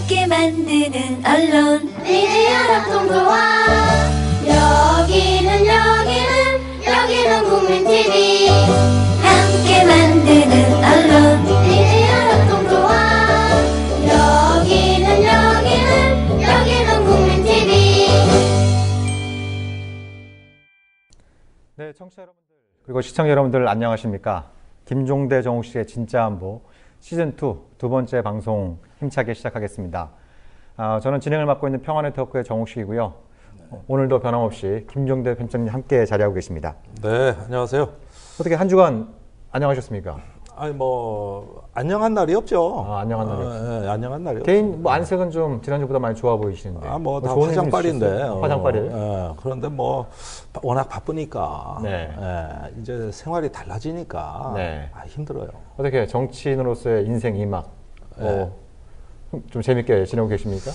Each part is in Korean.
함께 만드는 언론 미디어 협동조합. 여기는 국민TV. 함께 만드는 언론 미디어 협동조합. 여기는 국민TV. 네, 청취자 여러분들 그리고 시청자 여러분들 안녕하십니까? 김종대 정옥씨의 진짜 안보 시즌2 두 번째 방송 힘차게 시작하겠습니다. 저는 진행을 맡고 있는 평화네트워크의 정옥씨이고요. 오늘도 변함없이 김종대 편집장님 함께 자리하고 계십니다. 네, 안녕하세요. 어떻게 한 주간 안녕하셨습니까? 아니 안녕한 날이 없죠. 안녕한 날이 없죠. 네, 안녕한 날이 개인 안색은 좀 지난주보다 많이 좋아 보이시는데. 다 좋은 화장빨인데. 화장빨이에요? 그런데 워낙 바쁘니까. 네. 이제 생활이 달라지니까. 네. 힘들어요. 어떻게 정치인으로서의 인생 2막 좀 재밌게 지내고 계십니까?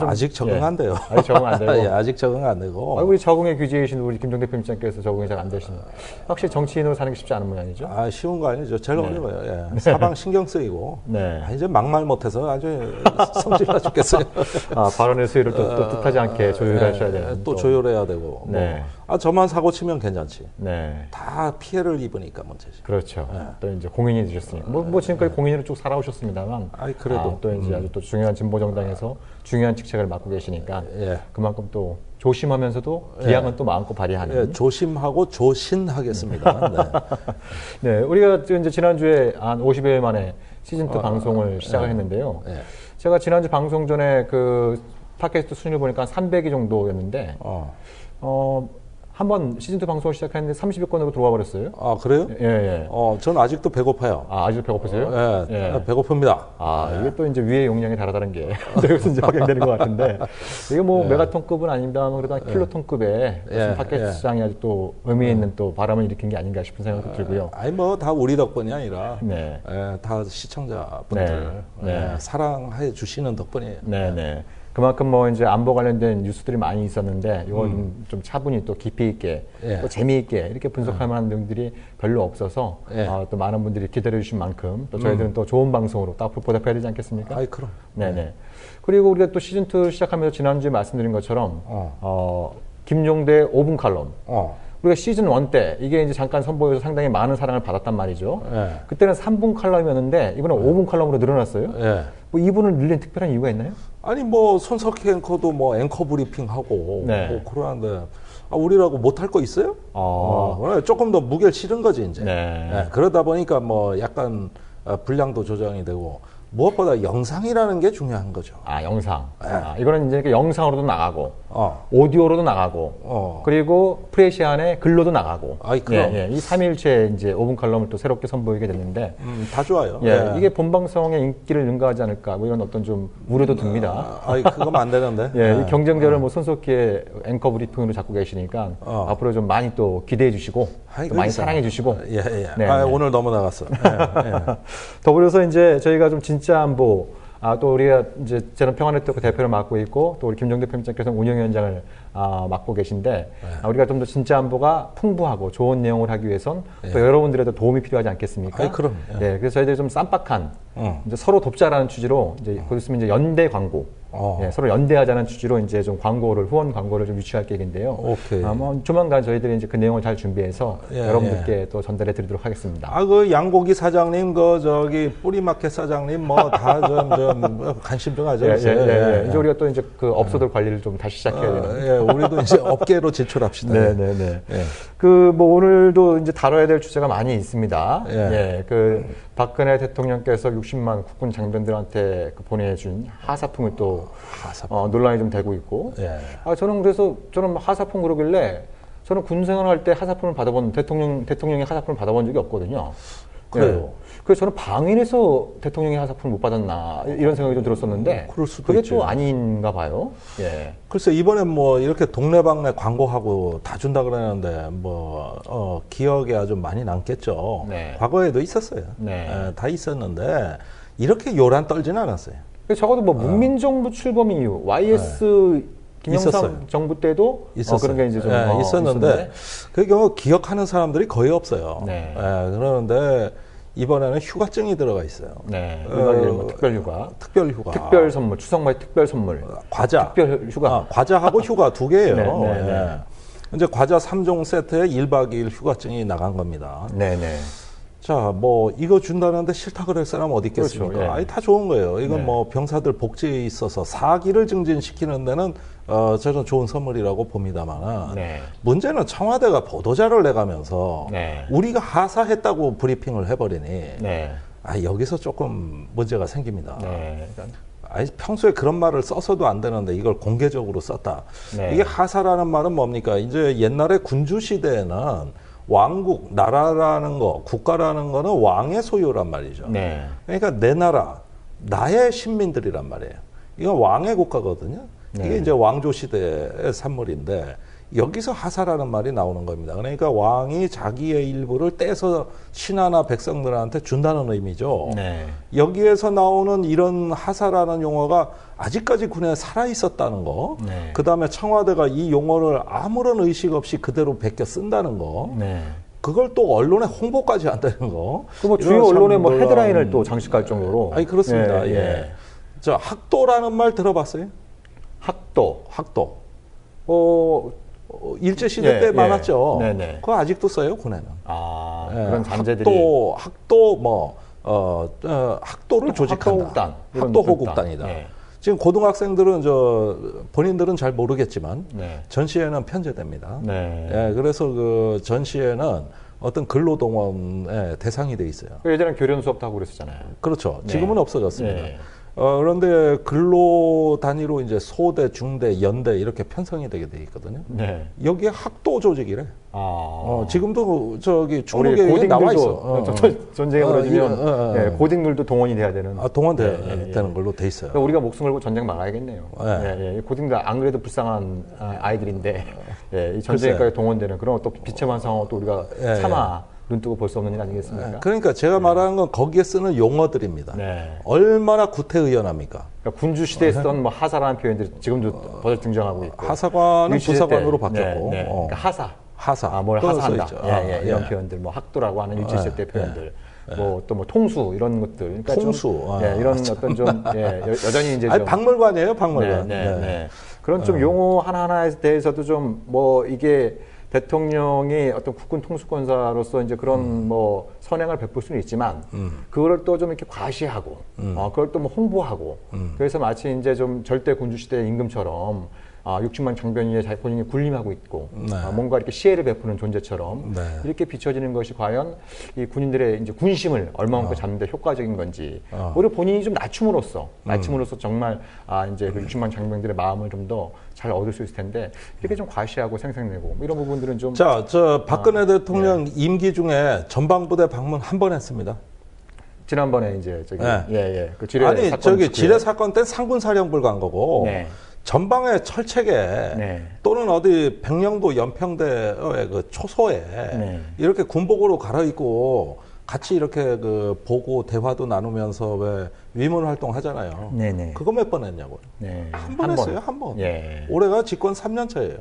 아직 적응 안 돼요. 아직 적응 안 되고. 예, 아직 적응 안 되고. 우리 적응의 귀재이신 우리 김종대 편집장께서 적응이 잘 안 되시네요. 확실히 정치인으로 사는 게 쉽지 않은 모양이죠? 쉬운 거 아니죠. 제일 네. 어려워요. 예. 사방 신경 쓰이고. 네. 이제 막말 못해서 아주 성질나 죽겠어요. 발언의 수위를 또 뜻하지 않게 조율하셔야 되는. 또 조율해야 되고. 네. 저만 사고 치면 괜찮지. 네. 다 피해를 입으니까 문제지. 그렇죠. 네. 또 이제 공인이 되셨으니까. 지금까지 공인으로 쭉 살아오셨습니다만. 그래도. 또 이제 아주 또 중요한 진보정당에서 중요한 직책을 맡고 계시니까. 예. 그만큼 또 조심하면서도 기량은 또 마음껏 발휘하는. 예, 조심하고 조신하겠습니다. 네. 네. 우리가 이제 지난주에 한 50일 만에 시즌2 방송을 시작을 했는데요. 예. 제가 지난주 방송 전에 그 팟캐스트 순위를 보니까 300위 정도였는데, 한번 시즌2 방송을 시작했는데 30위 권으로 들어와 버렸어요. 그래요? 예. 저는 아직도 배고파요. 아직도 배고프세요? 예. 배고픕니다. 이게 또 이제 위의 용량이 다르다는 게 여기서 이제 확인되는 것 같은데, 이게 메가톤급은 아닙니다만 그래도 한 킬로톤급의 팟캐스트장이 아주 또 의미 있는 또 바람을 일으킨 게 아닌가 싶은 생각도 들고요. 다 우리 덕분이 아니라, 네. 다 시청자분들, 네. 사랑해 주시는 덕분이에요. 네네. 그만큼 이제 안보 관련된 뉴스들이 많이 있었는데, 이건 좀 차분히 또 깊이 있게, 또 재미있게 이렇게 분석할 만한 내용들이 별로 없어서, 또 많은 분들이 기다려주신 만큼, 또 저희들은 또 좋은 방송으로 또 앞으로 보답해야 되지 않겠습니까? 그럼. 네네. 그리고 우리가 또 시즌2 시작하면서 지난주에 말씀드린 것처럼, 김종대 5분 칼럼. 우리가 시즌1 때 이게 이제 잠깐 선보여서 상당히 많은 사랑을 받았단 말이죠. 그때는 3분 칼럼이었는데 이번엔 5분 칼럼으로 늘어났어요. 2분을 늘린 특별한 이유가 있나요? 손석희 앵커도 앵커 브리핑하고 그러는데 우리라고 못할 거 있어요? 조금 더 무게를 실은 거지 이제. 그러다 보니까 약간 분량도 조정이 되고. 무엇보다 영상이라는 게 중요한 거죠. 영상. 이거는 이제 영상으로도 나가고, 오디오로도 나가고, 그리고 프레시안에 글로도 나가고. 그럼. 이 3일째 이제 5분 칼럼을 또 새롭게 선보이게 됐는데. 다 좋아요. 이게 본방송의 인기를 능가하지 않을까, 이런 어떤 좀 우려도 듭니다. 그거면 안 되는데. 이 경쟁자를 손석희의 앵커 브리핑으로 잡고 계시니까, 앞으로 좀 많이 또 기대해 주시고, 또 많이 사랑해 주시고. 오늘 너무 나갔어. 더불어서 이제 저희가 좀 진짜 안보, 또 우리가 이제 저는 평화네트워크 대표를 맡고 있고, 또 우리 김종대 편집장께서는 운영위원장을 맡고 계신데, 우리가 좀 더 진짜 안보가 풍부하고 좋은 내용을 하기 위해선 또 여러분들에도 도움이 필요하지 않겠습니까? 그럼. 그래서 저희들이 좀 쌈박한, 이제 서로 돕자라는 취지로, 이제 곧 있으면 이제 연대 광고, 서로 연대하자는 취지로 이제 좀 후원 광고를 좀 유치할 계획인데요. 조만간 저희들이 이제 그 내용을 잘 준비해서 여러분들께 또 전달해 드리도록 하겠습니다. 양고기 사장님, 뿌리마켓 사장님, 다 좀 관심 좀 가져주세요. 이제 우리가 또 이제 그 업소들 관리를 좀 다시 시작해야 되는. 우리도 이제 업계로 진출합시다. 오늘도 이제 다뤄야 될 주제가 많이 있습니다. 박근혜 대통령께서 60만 국군 장병들한테 보내준 하사품을 또 논란이 좀 되고 있고. 저는 하사품 그러길래 저는 군 생활할 때 하사품을 받아본 대통령이 하사품을 받아본 적이 없거든요. 그래요. 그래서 저는 방위에서 대통령이 하사품을 못 받았나 이런 생각이 좀 들었었는데 그게 있지. 또 아닌가 봐요. 글쎄 이번에 이렇게 동네방네 광고하고 다 준다 그러는데 기억에 아주 많이 남겠죠. 과거에도 있었어요. 다 있었는데 이렇게 요란 떨지는 않았어요. 적어도 문민정부 출범 이후 YS 김영삼 있었어요. 정부 때도 그런 게 이제 좀 있었는데 그 경우 기억하는 사람들이 거의 없어요. 그러는데 이번에는 휴가증이 들어가 있어요. 네. 1박 2일 뭐 특별휴가. 특별휴가. 특별 선물, 추석마의 특별 선물. 과자. 특별휴가. 과자하고 휴가 2개예요. 네, 네, 네. 이제 과자 3종 세트에 1박 2일 휴가증이 나간 겁니다. 네네. 자, 뭐, 이거 준다는데 싫다 그럴 사람 어디 있겠습니까? 그렇죠, 예. 아니, 다 좋은 거예요. 이건 네. 뭐, 병사들 복지에 있어서 사기를 증진시키는 데는, 저는 좋은 선물이라고 봅니다만, 네. 문제는 청와대가 보도자를 내가면서, 네. 우리가 하사했다고 브리핑을 해버리니, 네. 여기서 조금 문제가 생깁니다. 네. 아니, 평소에 그런 말을 써서도 안 되는데 이걸 공개적으로 썼다. 네. 이게 하사라는 말은 뭡니까? 이제 옛날에 군주시대에는 왕국, 나라라는 거, 국가라는 거는 왕의 소유란 말이죠. 네. 그러니까 내 나라, 나의 신민들이란 말이에요. 이건 왕의 국가거든요. 네. 이게 이제 왕조 시대의 산물인데 여기서 하사라는 말이 나오는 겁니다. 그러니까 왕이 자기의 일부를 떼서 신하나 백성들한테 준다는 의미죠. 네. 여기에서 나오는 이런 하사라는 용어가 아직까지 군에 살아 있었다는 거. 네. 그다음에 청와대가 이 용어를 아무런 의식 없이 그대로 베껴 쓴다는 거. 네. 그걸 또 언론에 홍보까지 한다는 거. 뭐 주요 언론의 뭐 헤드라인을 또 장식할 정도로. 아니 그렇습니다. 예. 예. 저 학도라는 말 들어봤어요? 학도. 학도. 일제 시대 예, 때 예. 많았죠. 네네. 그거 아직도 써요 군에는. 그런 잔재들이. 학도 뭐 학도를 조직한다. 학도국단. 학도호국단이다. 예. 지금 고등학생들은 본인들은 잘 모르겠지만 네. 전시회는 편제됩니다. 네. 예, 그래서 그 전시회는 어떤 근로동원의 대상이 돼 있어요. 예전에 교련 수업도 하고 그랬었잖아요. 그렇죠. 네. 지금은 없어졌습니다. 네. 그런데 근로 단위로 이제 소대, 중대, 연대 이렇게 편성이 되게 돼 있거든요. 네. 여기에 학도 조직이래. 지금도 저기 우리 충무계에 나와 있어. 전쟁이 벌어지면 고딩들도 동원이 돼야 되는. 동원되는 걸로 돼 있어요. 그러니까 우리가 목숨 걸고 전쟁 막아야겠네요. 고딩들 안 그래도 불쌍한 아이들인데 이 전쟁까지 동원되는 그런 또 비참한 상황을 또 우리가 참아 눈 뜨고 볼 수 없는 일 아니겠습니까? 그러니까 제가 말하는 건 거기에 쓰는 용어들입니다. 네. 얼마나 구태의연합니까? 그러니까 군주 시대에 쓰던 뭐 하사라는 표현들이 지금도 버젓 등장하고 있고. 하사관은 부사관으로 바뀌었고. 그러니까 하사. 뭘 하사한다. 이런 표현들, 뭐 학도라고 하는 일제시대 때 표현들. 뭐 또 뭐 통수 이런 것들. 그러니까 통수. 이런 어떤 좀 여전히 이제 좀 박물관이에요, 박물관. 그런 좀 용어 하나하나에 대해서도 좀 뭐 이게 대통령이 어떤 국군 통수권자로서 이제 그런 뭐 선행을 베풀 수는 있지만 그거를 또 좀 이렇게 과시하고 그걸 또 뭐 홍보하고 그래서 마치 이제 좀 절대 군주 시대의 임금처럼 60만 장병위에 자기 본인이 군림하고 있고 뭔가 이렇게 시혜를 베푸는 존재처럼 이렇게 비춰지는 것이 과연 이 군인들의 이제 군심을 얼마만큼 잡는 데 효과적인 건지 오히려 본인이 좀 낮춤으로써 정말 이제 그 60만 장병들의 마음을 좀 더 잘 얻을 수 있을 텐데 이렇게 좀 과시하고 생색내고 이런 부분들은 좀 저 박근혜 대통령 임기 중에 전방부대 방문 한 번 했습니다. 지난번에 이제 저기 그 지뢰 사건 때 상군사령부를 간 거고 전방의 철책에 또는 어디 백령도 연평대의 그 초소에 이렇게 군복으로 갈아입고 같이 이렇게 그 보고 대화도 나누면서 왜 위문 활동 하잖아요. 그거 몇 번 했냐고요. 한 번 했어요, 한 번. 올해가 집권 3년 차예요.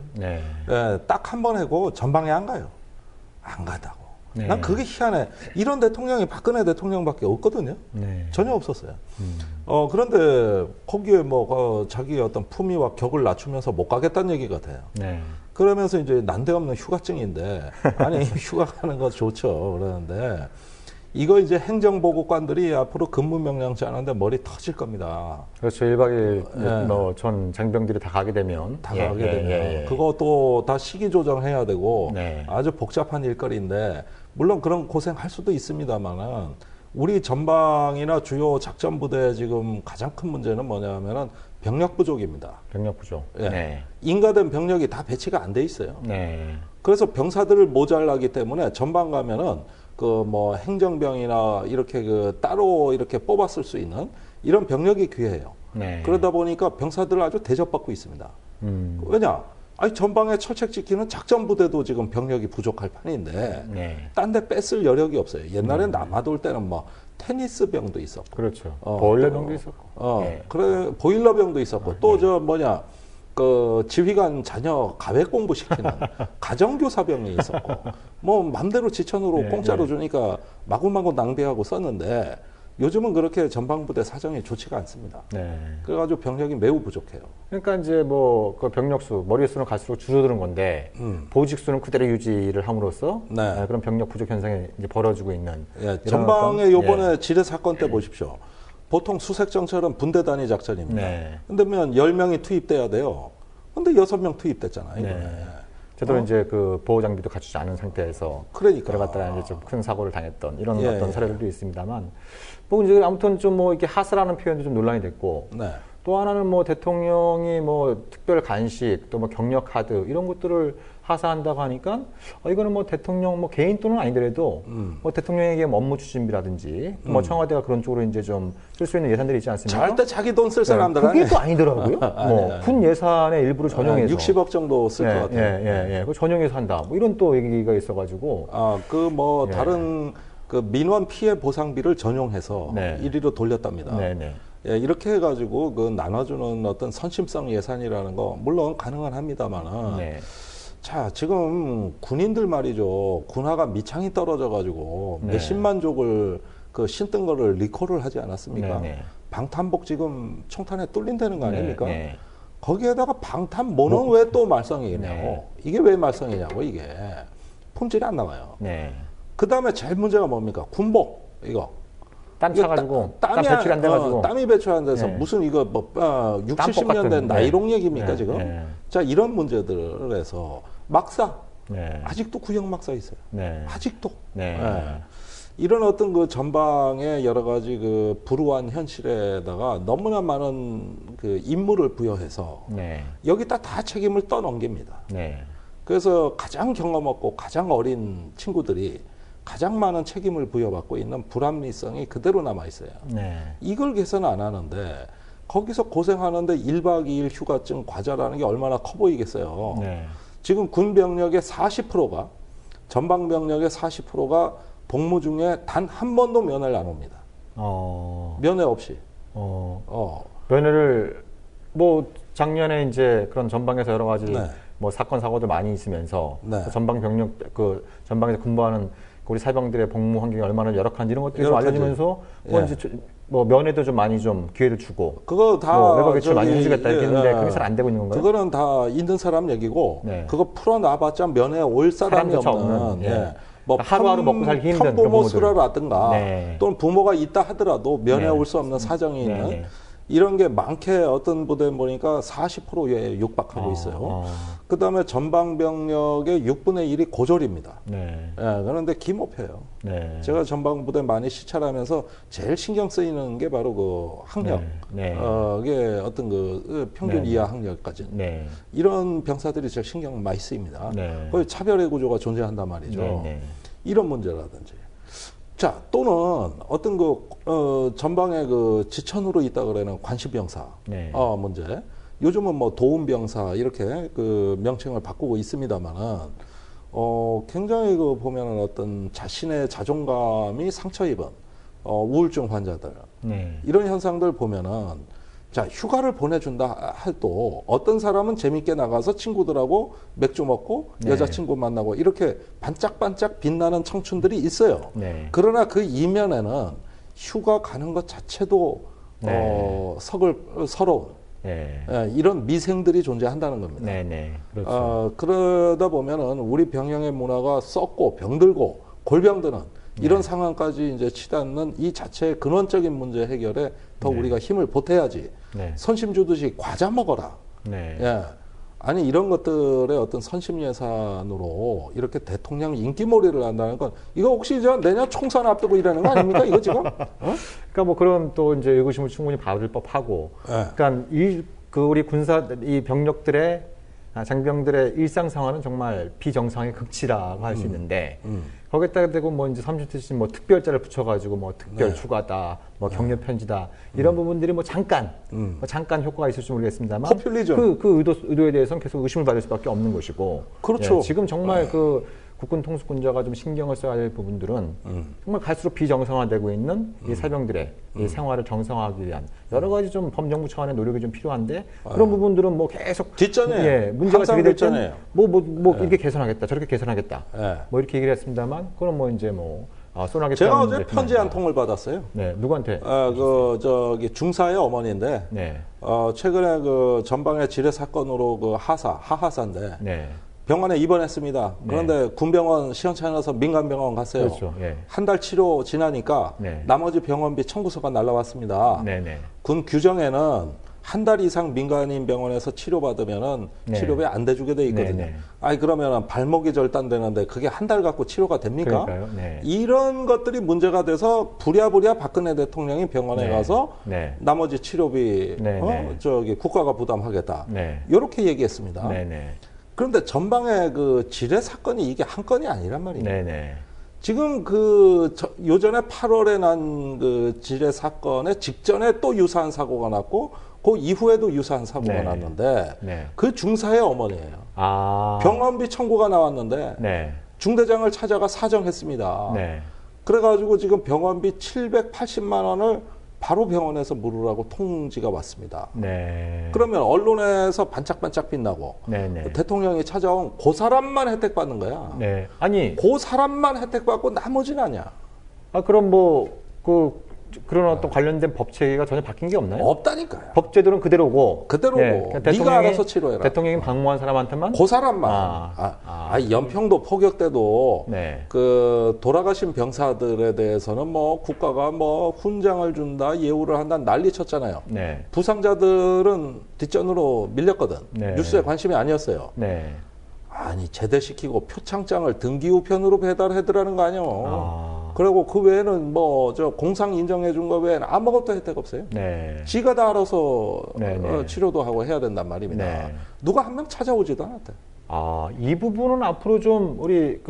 딱 한 번 하고 전방에 안 가요. 안 가다고. 난 그게 희한해. 이런 대통령이 박근혜 대통령밖에 없거든요. 전혀 없었어요. 그런데 거기에 뭐 자기의 어떤 품위와 격을 낮추면서 못 가겠다는 얘기 같아요. 그러면서 이제 난데없는 휴가증인데 아니 휴가 가는 거 좋죠. 그러는데 이거 이제 행정보고관들이 앞으로 근무명령 짜는데 머리 터질 겁니다. 그렇죠. 1박 2일 뭐 전 장병들이 다 가게 되면. 그것도 다 시기 조정해야 되고 아주 복잡한 일거리인데 물론 그런 고생할 수도 있습니다만은 우리 전방이나 주요 작전부대의 지금 가장 큰 문제는 뭐냐면은 병력 부족입니다. 병력 부족. 인가된 병력이 다 배치가 안 돼 있어요. 그래서 병사들을 모자라기 때문에 전방 가면은 그 뭐 행정병이나 이렇게 그 따로 이렇게 뽑았을 수 있는 이런 병력이 귀해요. 그러다 보니까 병사들을 아주 대접받고 있습니다. 왜냐? 아니 전방에 철책 지키는 작전 부대도 지금 병력이 부족할 판인데 딴 데 뺐을 여력이 없어요. 옛날엔 남아돌 때는 뭐 테니스 병도 있었고, 그렇죠. 보일러 병도 있었고, 그래 보일러 병도 있었고, 또 저 뭐냐 그 지휘관 자녀 가외 공부시키는 가정교사병이 있었고 뭐 맘대로 지천으로 공짜로 주니까 마구마구 낭비하고 썼는데 요즘은 그렇게 전방부대 사정이 좋지가 않습니다. 그래가지고 병력이 매우 부족해요. 그러니까 이제 뭐 그 병력수, 머릿수는 갈수록 줄어드는 건데 보직수는 그대로 유지를 함으로써 그런 병력 부족 현상이 이제 벌어지고 있는. 전방에 요번에 지뢰 사건 때 보십시오. 보통 수색정찰은 분대 단위 작전입니다. 근데 10명이 투입돼야 돼요. 근데 6명 투입됐잖아요, 이번에. 제대로 이제 그 보호 장비도 갖추지 않은 상태에서 들어갔다가 이제 좀 큰 사고를 당했던 이런 어떤 사례들도 있습니다만, 뭐 이제 아무튼 좀 뭐 이게 하스라는 표현도 좀 논란이 됐고, 또 하나는 뭐 대통령이 뭐 특별 간식 또 뭐 경력 카드 이런 것들을 하사한다고 하니까 이거는 뭐 대통령 뭐 개인 돈은 아니더라도 뭐 대통령에게 뭐 업무 추진비라든지 뭐 청와대가 그런 쪽으로 이제 좀 쓸 수 있는 예산들이 있지 않습니까? 절대 자기 돈 쓸 사람들 그게 또 아니더라고요. 뭐 군 예산의 일부를 전용해서 60억 정도 쓸 것 같아요. 그 전용해서 한다. 뭐 이런 또 얘기가 있어가지고 그 뭐 다른 그 민원 피해 보상비를 전용해서 이리로 돌렸답니다. 이렇게 해가지고 그 나눠주는 어떤 선심성 예산이라는 거 물론 가능은 합니다만은 자 지금 군인들 말이죠. 군화가 미창이 떨어져가지고 몇십만족을 그 신던 거를 리콜을 하지 않았습니까? 방탄복 지금 청탄에 뚫린다는 거 아닙니까? 거기에다가 방탄 모는 왜 또 말썽이냐고. 이게 왜 말썽이냐고 이게. 품질이 안 나와요. 그 다음에 제일 문제가 뭡니까? 군복 이거. 땀 차가지고 땀 배출이 안 돼가지고 땀이 배출 안 돼서 무슨 이거 뭐 60, 70년 된 나이롱 얘기입니까 지금? 자 이런 문제들에서 막사 아직도 구형 막사 있어요. 아직도 이런 어떤 그 전방의 여러 가지 그 불우한 현실에다가 너무나 많은 그 임무를 부여해서 여기다 다 책임을 떠넘깁니다. 그래서 가장 경험 없고 가장 어린 친구들이 가장 많은 책임을 부여받고 있는 불합리성이 그대로 남아 있어요. 이걸 개선 안 하는데 거기서 고생하는데 1박 2일 휴가증 과자라는 게 얼마나 커 보이겠어요. 지금 군 병력의 40%가 전방 병력의 40%가 복무 중에 단 한 번도 면회를 안 옵니다. 면회 없이. 면회를 뭐 작년에 이제 그런 전방에서 여러 가지 뭐 사건 사고들 많이 있으면서 전방 병력 그 전방에서 근무하는 우리 사병들의 복무 환경이 얼마나 열악한지 이런 것들이 좀 알려지면서 뭐 이제 뭐 면회도 좀 많이 좀 기회를 주고 그거 다 뭐 외박 외출 많이 해주겠다 이렇게 했는데 그게 잘 안 되고 있는 건가요? 그거는 다 있는 사람 얘기고 그거 풀어놔봤자 면회 올 사람이 없는 뭐 하루하루 먹고 살기 힘든 편부모 수라라든가 또는 부모가 있다 하더라도 면회 올 수 없는 사정이 있는 이런 게 많게 어떤 부대에 보니까 40%에 육박하고 있어요. 그 다음에 전방병력의 6분의 1이 고졸입니다. 그런데 기모표예요. 제가 전방부대 많이 시찰하면서 제일 신경 쓰이는 게 바로 그 학력. 이게 어떤 그 평균 이하 학력까지. 이런 병사들이 제일 신경 많이 쓰입니다. 거의 차별의 구조가 존재한단 말이죠. 이런 문제라든지. 자, 또는 어떤 전방에 그 지천으로 있다 그러는 관시병사 문제. 요즘은 뭐 도움병사 이렇게 그 명칭을 바꾸고 있습니다만은, 굉장히 그 보면은 어떤 자신의 자존감이 상처 입은, 우울증 환자들. 이런 현상들 보면은, 자, 휴가를 보내준다 해도 어떤 사람은 재밌게 나가서 친구들하고 맥주 먹고 여자친구 만나고 이렇게 반짝반짝 빛나는 청춘들이 있어요. 그러나 그 이면에는 휴가 가는 것 자체도 서러운 이런 미생들이 존재한다는 겁니다. 그렇죠. 그러다 보면은 우리 병영의 문화가 썩고 병들고 골병드는 이런 상황까지 이제 치닫는 이 자체의 근원적인 문제 해결에 더 우리가 힘을 보태야지. 선심 주듯이 과자 먹어라. 아니 이런 것들의 어떤 선심 예산으로 이렇게 대통령 인기몰이를 한다는 건 이거 혹시 저 내년 총선 앞두고 이러는 거 아닙니까? 이거 지금? 그러니까 뭐 그런 또 이제 의구심을 충분히 받을 법하고. 그러니까 우리 군사 이 병력들의 장병들의 일상 상황은 정말 비정상의 극치라고 할 수 있는데 거기에다가 대고 뭐 이제 30대씩 뭐 특별자를 붙여가지고 뭐 특별 휴가다, 뭐 격려 편지다 이런 부분들이 뭐 잠깐 효과가 있을지 모르겠습니다만 포퓰리즘 그 의도에 대해서는 계속 의심을 받을 수밖에 없는 것이고. 그렇죠. 지금 정말 그 국군 통수권자가 좀 신경을 써야 될 부분들은 정말 갈수록 비정상화되고 있는 이 사병들의 이 생활을 정상화하기 위한 여러 가지 좀 범정부 차원의 노력이 좀 필요한데 그런 부분들은 뭐 계속 뒷전에 문제가 제기될 때는 뭐 이렇게 개선하겠다 저렇게 개선하겠다 뭐 이렇게 얘기를 했습니다만 그건 뭐 이제 뭐 소나기 제가 어제 편지 한 통을 받았어요. 네, 누구한테? 저기 중사의 어머니인데, 네. 최근에 그 전방의 지뢰 사건으로 그 하하사인데, 네. 병원에 입원했습니다. 그런데 군병원 시원찮아서 민간병원 갔어요. 그렇죠. 예. 한 달 치료 지나니까 네. 나머지 병원비 청구서가 날라왔습니다. 네, 네. 군 규정에는 한 달 이상 민간인 병원에서 치료받으면은 네. 치료비 안 대주게 돼 있거든요. 네, 네. 아니 그러면은 발목이 절단되는데 그게 한 달 갖고 치료가 됩니까? 그러니까요. 네. 이런 것들이 문제가 돼서 부랴부랴 박근혜 대통령이 병원에 네. 가서 네. 나머지 치료비 네, 네. 저기 국가가 부담하겠다. 네. 이렇게 얘기했습니다. 네, 네. 그런데 전방에 그 지뢰 사건이 이게 한 건이 아니란 말이에요. 네, 네. 지금 요전에 8월에 난 그 지뢰 사건의 직전에 또 유사한 사고가 났고 그 이후에도 유사한 사고가 네. 났는데 네. 그 중사의 어머니예요. 병원비 청구가 나왔는데 네. 중대장을 찾아가 사정했습니다. 네. 그래가지고 지금 병원비 780만 원을 바로 병원에서 물으라고 통지가 왔습니다. 네. 그러면 언론에서 반짝반짝 빛나고 네, 네. 대통령이 찾아온 그 사람만 혜택 받는 거야. 네. 아니, 그 사람만 혜택 받고 나머지는 아니야. 그럼 그런 어떤 관련된 법 체계가 전혀 바뀐 게 없나요? 없다니까요. 법제도는 그대로고. 그대로고. 네가 알아서 치료해라. 대통령이 방문한 사람한테만? 그 사람만. 연평도 포격 때도 네. 그 돌아가신 병사들에 대해서는 뭐 국가가 뭐 훈장을 준다, 예우를 한다 난리 쳤잖아요. 네. 부상자들은 뒷전으로 밀렸거든. 네. 뉴스에 관심이 아니었어요. 네. 아니 제대시키고 표창장을 등기우편으로 배달해드라는 거 아니에요. 그리고 그 외에는 뭐 저 공상 인정해 준 거 외에는 아무것도 혜택 없어요. 네. 지가 다 알아서 네, 네. 치료도 하고 해야 된단 말입니다. 네. 누가 한 명 찾아오지도 않았대. 이 부분은 앞으로 좀 우리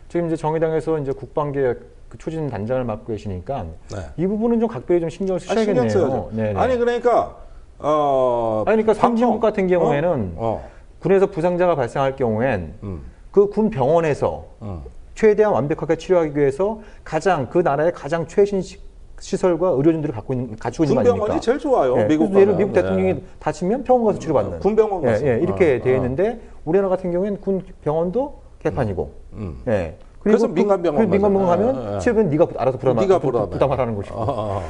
지금 이제 정의당에서 이제 국방개혁 추진 단장을 맡고 계시니까 네. 이 부분은 좀 각별히 좀 신경을 쓰셔야겠네요. 신경 써야죠. 아니 그러니까 선진국 같은 경우에는 군에서 부상자가 발생할 경우엔 그 군 병원에서 최대한 완벽하게 치료하기 위해서 그 나라의 가장 최신 시설과 의료진들을 가지고 있는 거 아닙니까? 군병원이 제일 좋아요. 네, 미국 예를 미국 대통령이 다치면 병원 가서 치료받는. 군병원 가서. 이렇게 되어 있는데 우리나라 같은 경우에는 군 병원도 개판이고. 예. 그래서 민간병원 가면 치료비는 네가 알아서 부담하라는 것이고.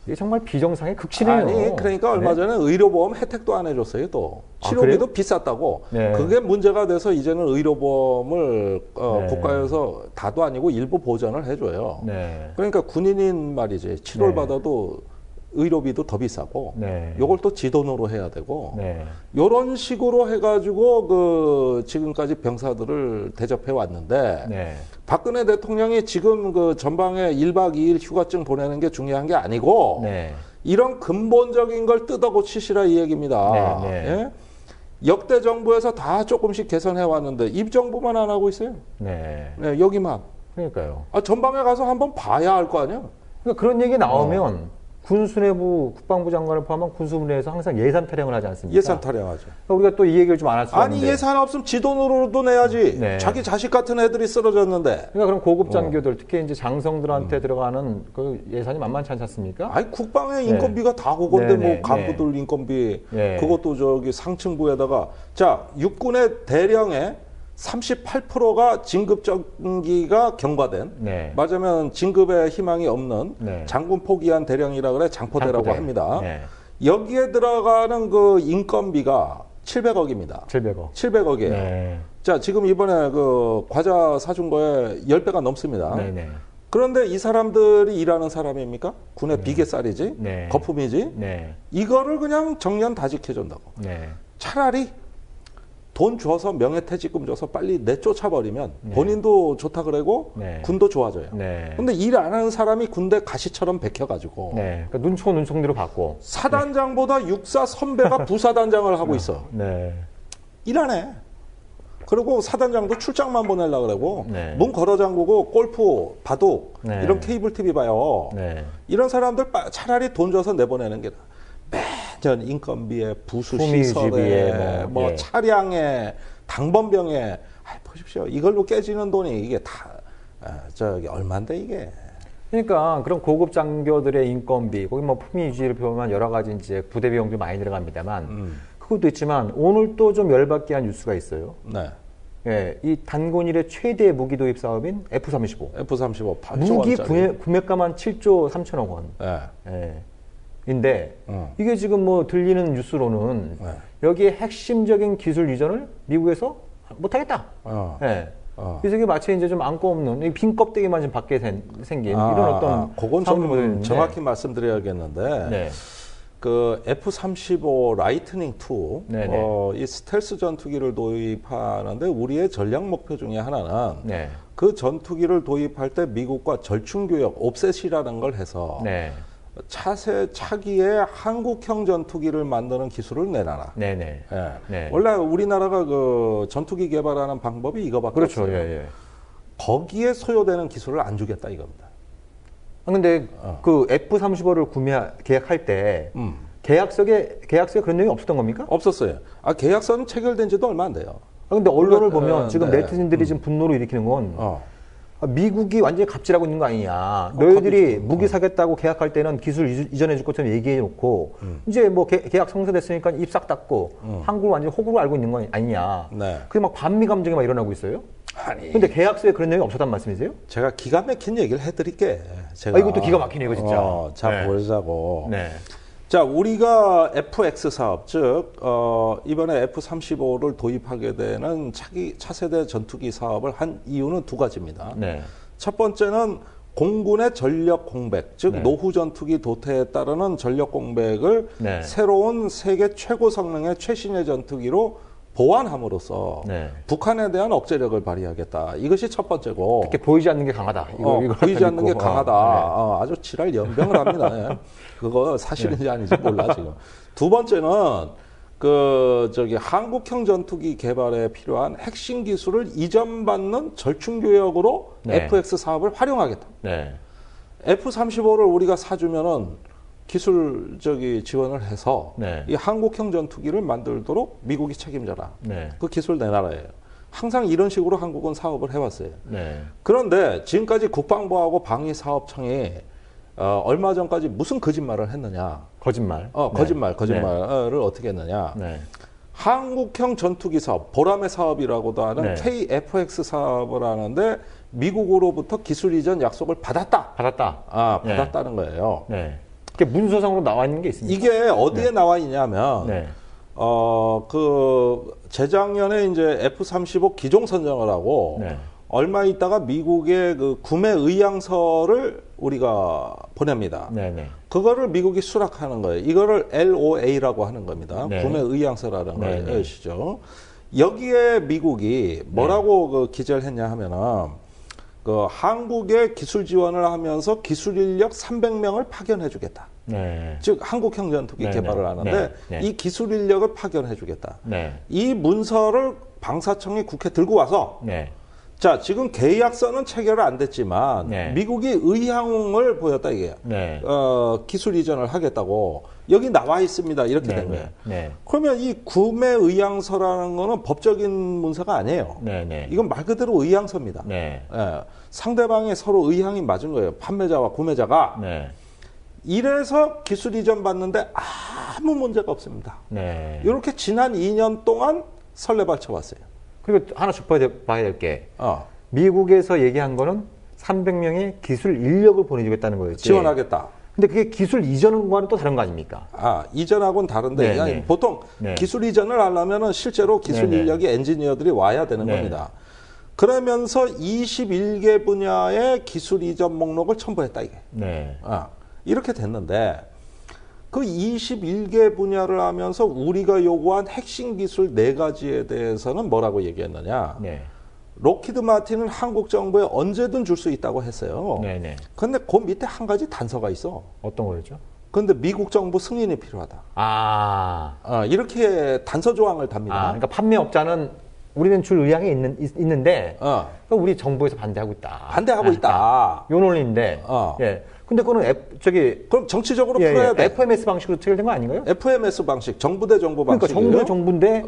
이게 정말 비정상의 극치네요. 아니 그러니까 얼마 전에 의료보험 혜택도 안 해줬어요. 또 치료비도 비쌌다고. 네. 그게 문제가 돼서 이제는 의료보험을 국가에서 다도 아니고 일부 보전을 해줘요. 네. 그러니까 군인인 말이지 치료를 받아도 의료비도 더 비싸고 요걸 또 지돈으로 해야 되고 요런 식으로 해가지고 지금까지 병사들을 대접해 왔는데 박근혜 대통령이 지금 전방에 1박 2일 휴가증 보내는 게 중요한 게 아니고 이런 근본적인 걸 뜯어고치시라 이 얘기입니다. 예? 역대 정부에서 다 조금씩 개선해 왔는데 이 정부만 안 하고 있어요. 여기만. 그러니까요. 전방에 가서 한번 봐야 할 거 아니야. 그러니까 그런 얘기 나오면 군수내부 국방부 장관을 포함한 군수부내에서 항상 예산 타령을 하지 않습니까? 예산 타령하죠. 그러니까 우리가 또 이 얘기를 좀 안 할 수가 없는데. 아니 예산 없으면 지돈으로도 내야지. 자기 자식 같은 애들이 쓰러졌는데. 그러니까 그럼 고급 장교들 특히 이제 장성들한테 들어가는 그 예산이 만만치 않지 않습니까? 아니 국방의 인건비가 다 그건데 뭐 간부들 인건비 그것도 상층부에다가 자 육군의 대령의 38%가 진급정기가 경과된 맞으면 진급의 희망이 없는 장군 포기한 대령이라 그래 장포대라고 합니다. 여기에 들어가는 그 인건비가 700억입니다. 700억이에요. 자 지금 이번에 과자 사준 거에 10배가 넘습니다. 그런데 이 사람들이 일하는 사람입니까? 군의 비계살이지, 거품이지. 이거를 그냥 정년 다 지켜준다고. 차라리 돈 줘서 명예퇴직금 줘서 빨리 내쫓아버리면 본인도 좋다 그러고 군도 좋아져요. 근데 일 안 하는 사람이 군대 가시처럼 베껴가지고 그러니까 눈총대로 받고 사단장보다 육사 선배가 부사단장을 하고 있어. 일 안 해. 그리고 사단장도 출장만 보내려고 그러고 문 걸어 잠그고 골프, 바둑 이런 케이블 TV 봐요. 이런 사람들 차라리 돈 줘서 내보내는 게 나아. 매년 인건비에 부수 시설에 차량에 당번병에 보십시오. 이걸로 깨지는 돈이 이게 다 저기 얼마인데 이게. 그러니까 그런 고급 장교들의 인건비, 거기 뭐 품위 유지를 포함한 여러 가지 이제 부대 비용도 많이 들어갑니다만 그것도 있지만 오늘 또 좀 열받게 한 뉴스가 있어요. 네. 예, 이 단군일의 최대 무기 도입 사업인 F-35. F-35 8조 무기 원짜리. 구매가만 7조 3천억 원. 네. 예. 인데 이게 지금 뭐 들리는 뉴스로는 여기에 핵심적인 기술 이전을 미국에서 못하겠다. 예. 그래서 이게 마치 이제 좀 안고 없는 빈 껍데기만 좀 밖에 생긴 이런 어떤 그건 좀 정확히 말씀드려야겠는데 네. 그 F-35 라이트닝 2 이 스텔스 전투기를 도입하는데 우리의 전략 목표 중에 하나는 네. 그 전투기를 도입할 때 미국과 절충 교역 옵셋이라는 걸 해서 네. 차기에 한국형 전투기를 만드는 기술을 내놔라. 네네. 예. 네. 원래 우리나라가 그 전투기 개발하는 방법이 이거밖에 그렇죠. 없어요. 예, 예. 거기에 소요되는 기술을 안 주겠다 이겁니다. 근데 그 F-35를 계약할 때 계약서에 그런 내용이 없었던 겁니까? 없었어요. 계약서는 체결된 지도 얼마 안 돼요. 근데 언론을 보면 지금 네. 네티즌들이 지금 분노를 일으키는 건 미국이 완전히 갑질하고 있는 거 아니냐. 너희들이 무기 사겠다고 계약할 때는 기술 이전해 줄 것처럼 얘기해 놓고 이제 뭐 계약 성사됐으니까 입 싹 닫고 한국을 완전히 호구로 알고 있는 거 아니냐. 네. 그래서 막 반미 감정이 막 일어나고 있어요. 아니. 근데 계약서에 그런 내용이 없었단 말씀이세요? 제가 기가 막힌 얘기를 해드릴게. 제가. 이것도 기가 막히네요, 진짜. 자, 네. 보자고. 네. 자, 우리가 FX 사업, 즉, 이번에 F-35를 도입하게 되는 차세대 전투기 사업을 한 이유는 두 가지입니다. 네. 첫 번째는 공군의 전력 공백, 즉, 노후 전투기 도태에 따르는 전력 공백을 새로운 세계 최고 성능의 최신의 전투기로 보완함으로써 북한에 대한 억제력을 발휘하겠다. 이것이 첫 번째고. 이렇게 보이지 않는 게 강하다. 이거 보이지 않는 게 강하다. 아주 지랄 연병을 합니다. 예. 그거 사실인지 아닌지 몰라 지금. 두 번째는 한국형 전투기 개발에 필요한 핵심 기술을 이전받는 절충교역으로 FX 사업을 활용하겠다. F-35를 우리가 사주면은 기술 지원을 해서 이 한국형 전투기를 만들도록 미국이 책임져라. 그 기술 내놔라예요. 항상 이런 식으로 한국은 사업을 해왔어요. 그런데 지금까지 국방부하고 방위사업청이 얼마 전까지 무슨 거짓말을 했느냐? 거짓말을 어떻게 했느냐? 한국형 전투기 사업, 보람의 사업이라고도 하는 KFX 사업을 하는데 미국으로부터 기술 이전 약속을 받았다는 거예요. 이게 문서상으로 나와 있는 게 있습니다. 이게 어디에 나와 있냐면, 재작년에 이제 F-35 기종 선정을 하고, 얼마 있다가 미국의 그 구매 의향서를 우리가 보냅니다. 그거를 미국이 수락하는 거예요. 이거를 LOA라고 하는 겁니다. 구매 의향서라는 것이죠. 여기에 미국이 뭐라고 기재를 했냐 하면은, 한국에 기술 지원을 하면서 기술 인력 300명을 파견해 주겠다. 즉 한국형 전투기 개발을 하는데 이 기술 인력을 파견해 주겠다. 이 문서를 방사청이 국회 들고 와서 자, 지금 계약서는 체결 안 됐지만 미국이 의향을 보였다 이게. 기술 이전을 하겠다고 여기 나와 있습니다. 이렇게 된 거예요. 그러면 이 구매 의향서라는 거는 법적인 문서가 아니에요. 이건 말 그대로 의향서입니다. 상대방이 서로 의향이 맞은 거예요. 판매자와 구매자가. 이래서 기술 이전 받는데 아무 문제가 없습니다. 이렇게 지난 2년 동안 설레발쳐 왔어요. 그리고 하나 짚어야 될 게 미국에서 얘기한 거는 300명의 기술 인력을 보내주겠다는 거였지. 지원하겠다. 근데 그게 기술 이전과는 또 다른 거 아닙니까? 이전하고는 다른데 보통 기술 이전을 하려면 실제로 기술 인력이 엔지니어들이 와야 되는 겁니다. 그러면서 21개 분야의 기술 이전 목록을 첨부했다 이게. 이렇게 됐는데 그 21개 분야를 하면서 우리가 요구한 핵심 기술 4가지에 대해서는 뭐라고 얘기했느냐. 록히드 마틴은 한국 정부에 언제든 줄 수 있다고 했어요. 그런데 그 밑에 한 가지 단서가 있어. 어떤 거였죠? 그런데 미국 정부 승인이 필요하다. 이렇게 단서 조항을 답니다. 그러니까 판매업자는 우리는 줄 의향이 있는데 우리 정부에서 반대하고 있다. 반대하고 있다. 요 논리인데 근데 그거는 그럼 정치적으로 풀어야 돼. FMS 방식으로 체결된 거 아닌가요? FMS 방식, 정부 대 정부 방식. 그러니까 정부 대 정부인데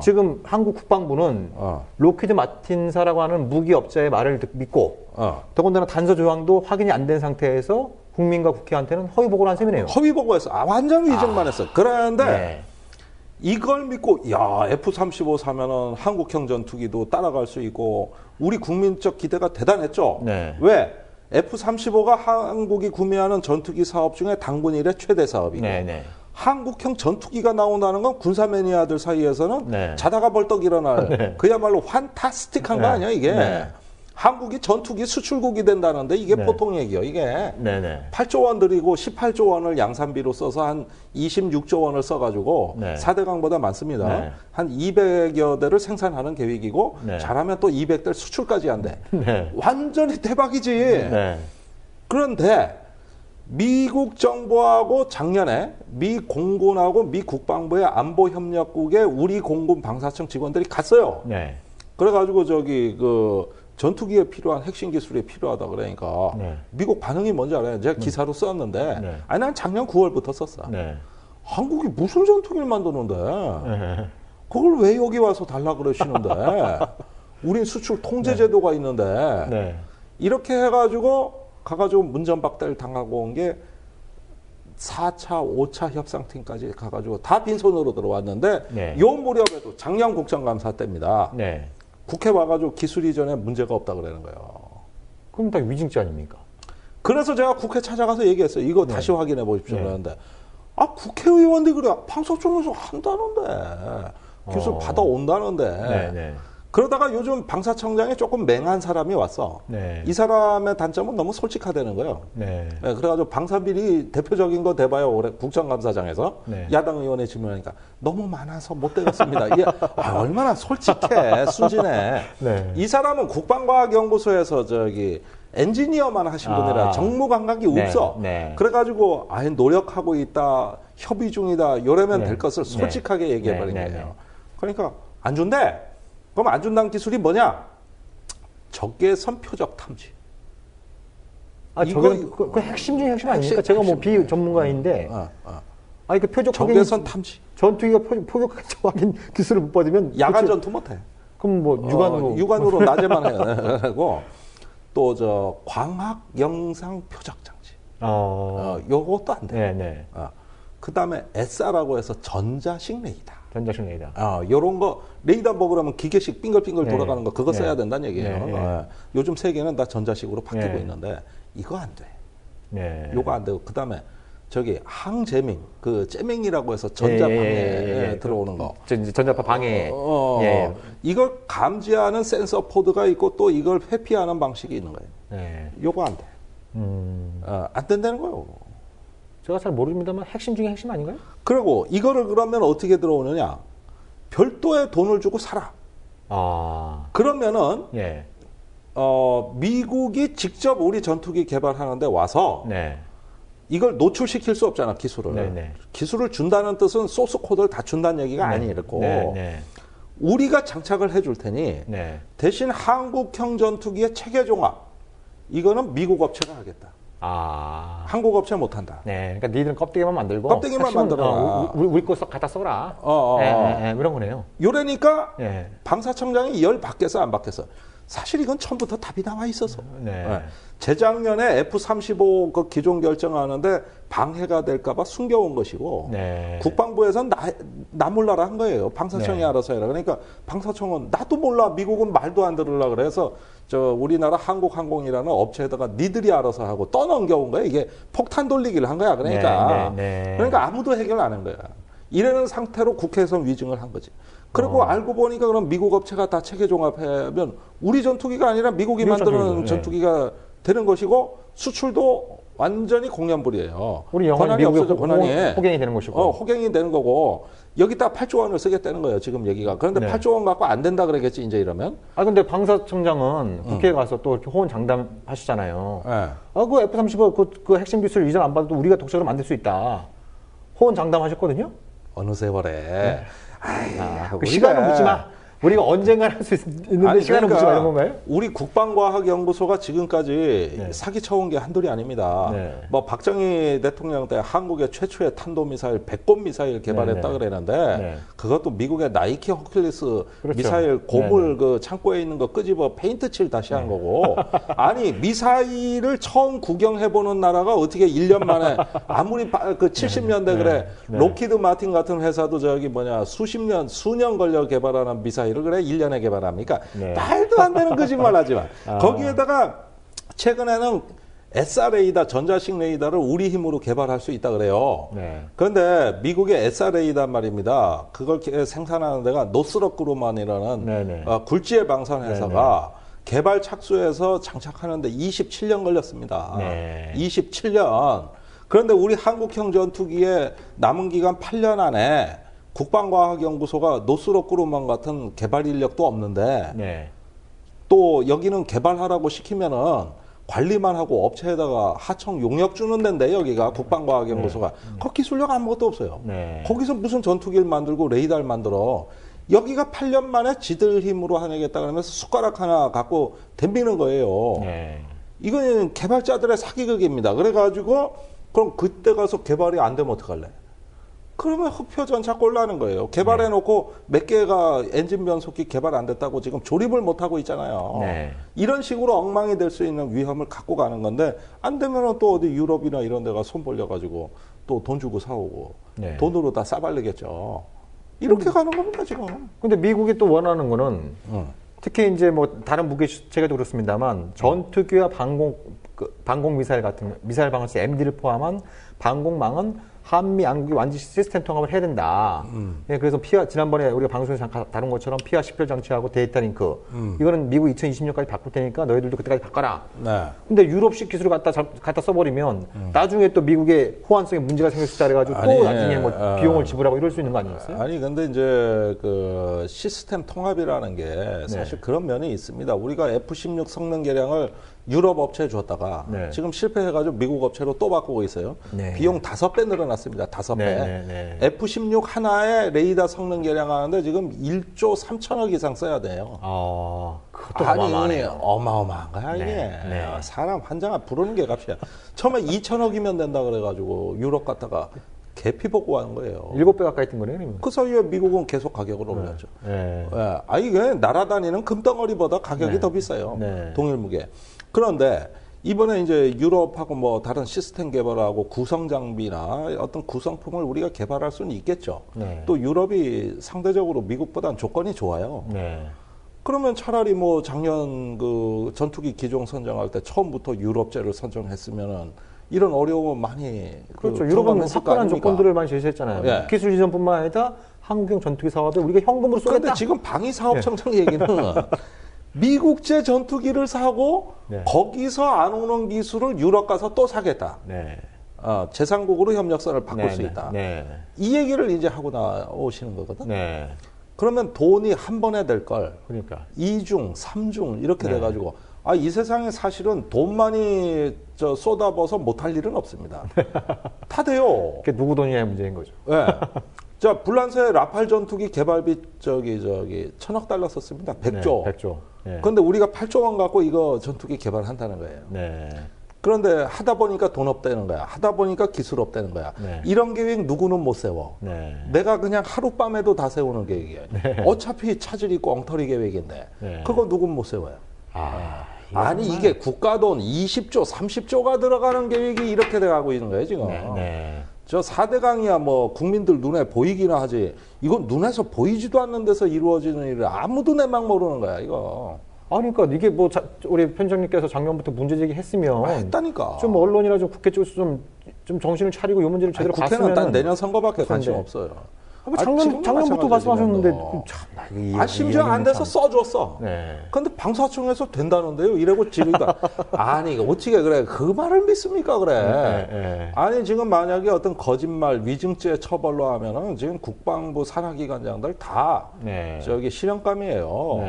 지금 한국 국방부는 로키드 마틴사라고 하는 무기 업자의 말을 믿고 더군다나 단서 조항도 확인이 안 된 상태에서 국민과 국회한테는 허위 보고를 한 셈이네요. 허위 보고했어. 완전 위증만 했어. 그런데 이걸 믿고 F-35 사면은 한국형 전투기도 따라갈 수 있고 우리 국민적 기대가 대단했죠. 왜? F-35가 한국이 구매하는 전투기 사업 중에 당분 이래 최대 사업이고 한국형 전투기가 나온다는 건 군사 매니아들 사이에서는 자다가 벌떡 일어날 그야말로 환타스틱한 거 아니야 이게. 한국이 전투기 수출국이 된다는데 이게 보통 얘기요. 이게 8조 원 들이고 18조 원을 양산비로 써서 한 26조 원을 써가지고 4대강보다 많습니다. 한 200여 대를 생산하는 계획이고 잘하면 또 200대 수출까지 한대. 완전히 대박이지. 그런데 미국 정부하고 작년에 미 공군하고 미 국방부의 안보협력국에 우리 공군 방사청 직원들이 갔어요. 그래가지고 전투기에 필요한 핵심 기술이 필요하다 그러니까 미국 반응이 뭔지 알아요? 제가 기사로 썼는데 아니 난 작년 9월부터 썼어. 한국이 무슨 전투기를 만드는데 그걸 왜 여기 와서 달라 그러시는데 우린 수출 통제 제도가 있는데 이렇게 해가지고 가가지고 문전박대를 당하고 온 게 4차, 5차 협상팀까지 가가지고 다 빈손으로 들어왔는데 요 무렵에도 작년 국정감사 때입니다. 국회 와가지고 기술 이전에 문제가 없다 그러는 거예요. 그럼 다 위증죄 아닙니까? 그래서 제가 국회 찾아가서 얘기했어요. 이거 다시 확인해 보십시오. 그러는데 국회의원들이 그래 방사청에서 한다는데 기술 받아온다는데 그러다가 요즘 방사청장에 조금 맹한 사람이 왔어. 이 사람의 단점은 너무 솔직하다는 거예요. 그래가지고 방사비리 대표적인 거 대봐요. 올해 국정감사장에서 야당 의원의 질문하니까 너무 많아서 못 되겠습니다. 이게 얼마나 솔직해, 순진해. 이 사람은 국방과학연구소에서 엔지니어만 하신 분이라 정무 감각이 없어. 그래가지고 노력하고 있다, 협의 중이다, 이러면 될 것을 솔직하게 얘기해버린 거예요. 그러니까 안 준대. 그럼 안 준다는 기술이 뭐냐? 적외선 표적 탐지. 그 핵심 중에 핵심 아닙니까? 제가 뭐 비전문가인데. 그 표적 적외선 탐지. 전투기가 표적 확인 기술을 못 받으면 야간 전투 못 해. 그럼 뭐 육안으로 낮에만 해요. 그리고 또 광학 영상 표적 장치. 요것도 안 돼. 그다음에 SR라고 해서 전자식 레이더. 전자식 레이더. 요런 거 레이더 먹으려면 기계식 빙글빙글 돌아가는 거 그거 써야 된다는 얘기예요. 요즘 세계는 다 전자식으로 바뀌고 있는데 이거 안 돼. 요거 안 되고 그다음에 항재밍 째맹이라고 해서 전자방에 들어오는 거. 전자파 방해. 이걸 감지하는 센서 포드가 있고 또 이걸 회피하는 방식이 있는 거예요. 요거 안 돼. 안 된다는 거예요. 제가 잘 모릅니다만 핵심 중에 핵심 아닌가요? 그리고 이거를 그러면 어떻게 들어오느냐? 별도의 돈을 주고 사라. 그러면은 미국이 직접 우리 전투기 개발하는데 와서 이걸 노출시킬 수 없잖아, 기술을. 기술을 준다는 뜻은 소스 코드를 다 준다는 얘기가 아니고 우리가 장착을 해줄 테니 대신 한국형 전투기의 체계 종합 이거는 미국 업체가 하겠다. 한국 업체 못한다. 그러니까 니들은 껍데기만 만들고 껍데기만 만들어라. 우리 거 갖다 써라. 이런 거네요. 요러니까 방사청장이 열 받겠어 안 받겠어. 사실 이건 처음부터 답이 나와 있어서. 재작년에 F-35 그 기종 결정하는데 방해가 될까봐 숨겨온 것이고 국방부에서는 나 몰라라 한 거예요. 방사청이 알아서 해라. 그러니까 방사청은 나도 몰라. 미국은 말도 안 들으려 그래서 우리나라 한국항공이라는 업체에다가 니들이 알아서 하고 떠넘겨온 거예요. 이게 폭탄 돌리기를 한 거야. 그러니까 그러니까 아무도 해결 안 한 거야. 이러는 상태로 국회에서 위증을 한 거지. 그리고 알고 보니까 그럼 미국 업체가 다 체계 종합하면 우리 전투기가 아니라 미국이 만드는 전투기가 되는 것이고 수출도 완전히 공연불이에요. 우리 영원히 미국의 호갱이 되는 것이고. 호갱이 되는 거고 여기다 8조 원을 쓰겠다는 거예요. 지금 얘기가. 그런데 8조 원 갖고 안 된다 그러겠지 이제 이러면. 근데 방사청장은 국회에 가서 또 이렇게 호언 장담하시잖아요. 그 F-35 그 핵심 기술 이전 안 받아도 우리가 독자로 만들 수 있다. 호언 장담하셨거든요. 어느 세월에. 시간은 묻지 마. 우리가 언젠가 할 수 있는데 아니, 시간을 묻지 말는 건가요? 우리 국방과학연구소가 지금까지 네. 사기쳐온 게 한둘이 아닙니다. 네. 뭐 박정희 대통령 때 한국의 최초의 탄도미사일 100곰 미사일 개발했다 네. 그랬는데 네. 그것도 미국의 나이키 허큘리스 그렇죠. 미사일 고물 네. 그 창고에 있는 거 끄집어 페인트 칠 다시 한 거고 아니 미사일을 처음 구경해보는 나라가 어떻게 1년 만에 아무리 그 70년대 그래 네. 로키드 마틴 같은 회사도 저기 뭐냐 수년 걸려 개발하는 미사일을 그래 1년에 개발합니까? 네. 말도 안 되는 거짓말 하지만 거기에다가 최근에는 SR-레이더 전자식 레이더를 우리 힘으로 개발할 수 있다 그래요. 네. 그런데 미국의 SR-레이더 말입니다. 그걸 생산하는 데가 노스럽 그루만이라는 네네. 굴지의 방산 회사가 개발 착수해서 장착하는데 27년 걸렸습니다. 네. 27년. 그런데 우리 한국형 전투기의 남은 기간 8년 안에 국방과학연구소가 노스럽 그루만 같은 개발 인력도 없는데 네. 또 여기는 개발하라고 시키면은 관리만 하고 업체에다가 하청 용역 주는 데인데 여기가 국방과학연구소가 그 기술력 아무것도 없어요. 네. 거기서 무슨 전투기를 만들고 레이더를 만들어 여기가 8년 만에 지들 힘으로 하내겠다 그러면서 숟가락 하나 갖고 덤비는 거예요. 네. 이거는 개발자들의 사기극입니다. 그래가지고 그럼 그때 가서 개발이 안 되면 어떡할래? 그러면 흑표 전차 꼴나는 거예요. 개발해놓고 몇 개가 엔진 변속기 개발 안 됐다고 지금 조립을 못 하고 있잖아요. 네. 이런 식으로 엉망이 될 수 있는 위험을 갖고 가는 건데 안 되면은 또 어디 유럽이나 이런 데가 손 벌려가지고 또 돈 주고 사오고 네. 돈으로 다 싸발리겠죠. 이렇게 가는 겁니다 지금. 근데 미국이 또 원하는 거는 특히 이제 뭐 다른 무기 체계도 그렇습니다만 전투기와 방공 미사일 같은 미사일 방어체 MD를 포함한 방공망은 한미 양국이 완전히 시스템 통합을 해야 된다. 예, 그래서 지난번에 우리가 방송에서 잠깐 다룬 것처럼 피아 식별 장치하고 데이터 링크. 이거는 미국 2020년까지 바꿀 테니까 너희들도 그때까지 바꿔라. 네. 근데 유럽식 기술을 갖다 써버리면 나중에 또 미국의 호환성에 문제가 생길 수 있다 그래가지고 또 나중에 뭐 비용을 지불하고 이럴 수 있는 거 아니겠어요? 아니 근데 이제 그 시스템 통합이라는 게 사실 그런 면이 있습니다. 우리가 F-16 성능 개량을 유럽 업체에 줬다가 지금 실패해가지고 미국 업체로 또 바꾸고 있어요. 네. 비용 5배 늘어났습니다. 5배. 네. F-16 하나에 레이더 성능 개량하는데 지금 1조 3천억 이상 써야 돼요. 그것도 아니, 어마어마하네요. 어마어마한 거야, 이게. 네. 사람 한 장아 부르는 게 값이야. 처음에 2천억이면 된다 그래가지고 유럽 갔다가 개피 보고 하는 거예요. 7배 가까이 뜬 거네요, 그러면. 그 사이에 미국은 계속 가격을 올렸죠. 네. 예. 이게 날아다니는 금덩어리보다 가격이 더 비싸요. 동일 무게. 그런데 이번에 이제 유럽하고 뭐 다른 시스템 개발하고 구성 장비나 어떤 구성품을 우리가 개발할 수는 있겠죠. 또 유럽이 상대적으로 미국보다는 조건이 좋아요. 그러면 차라리 뭐 작년 그 전투기 기종 선정할 때 처음부터 유럽제를 선정했으면은 이런 어려움은 많이 그렇죠. 유럽은 화끈한 조건들을 많이 제시했잖아요. 기술 이전뿐만 아니라 한국형 전투기 사업에 우리가 현금으로 쏘겠다. 그런데 지금 방위사업청장 얘기는 미국제 전투기를 사고 거기서 안 오는 기술을 유럽 가서 또 사겠다. 제3국으로 협력선을 바꿀 수 있다. 이 얘기를 이제 하고 나오시는 거거든. 그러면 돈이 한 번에 될 걸. 그러니까 2중, 3중 이렇게 돼가지고 이 세상에 사실은 돈 많이 쏟아부어서 못할 일은 없습니다. 다 돼요. 그게 누구 돈이냐의 문제인 거죠. 네. 자, 불란서의 라팔 전투기 개발비 저기 1,000억 달러 썼습니다. 100조. 100조. 그런데 우리가 8조 원 갖고 이거 전투기 개발한다는 거예요. 그런데 하다 보니까 돈 없다는 거야. 하다 보니까 기술 없다는 거야. 이런 계획 누구는 못 세워. 내가 그냥 하룻밤에도 다 세우는 계획이에요. 어차피 차질 있고 엉터리 계획인데 그거 누구는 못 세워요. 아니 이게 국가 돈 20조, 30조가 들어가는 계획이 이렇게 돼가고 있는 거예요 지금. 저 4대강이야 뭐 국민들 눈에 보이기나 하지 이건 눈에서 보이지도 않는 데서 이루어지는 일을 아무도 내막 모르는 거야 이거. 그러니까 이게 뭐 우리 편장님께서 작년부터 문제 제기했으면 했다니까. 좀 언론이나 좀 국회 쪽에서 좀 정신을 차리고 이 문제를 제대로 봤으면. 국회는 딱 내년 선거밖에 관심 없어요. 작년부터 말씀하셨는데 참 심지어 안 돼서 써줬어. 그런데 방사청에서 된다는데요. 이러고 지르니까 아니 이거 어떻게 그래? 그 말을 믿습니까 그래? 아니 지금 만약에 어떤 거짓말 위증죄 처벌로 하면은 지금 국방부 산하기관장들 다 저기 실형감이에요.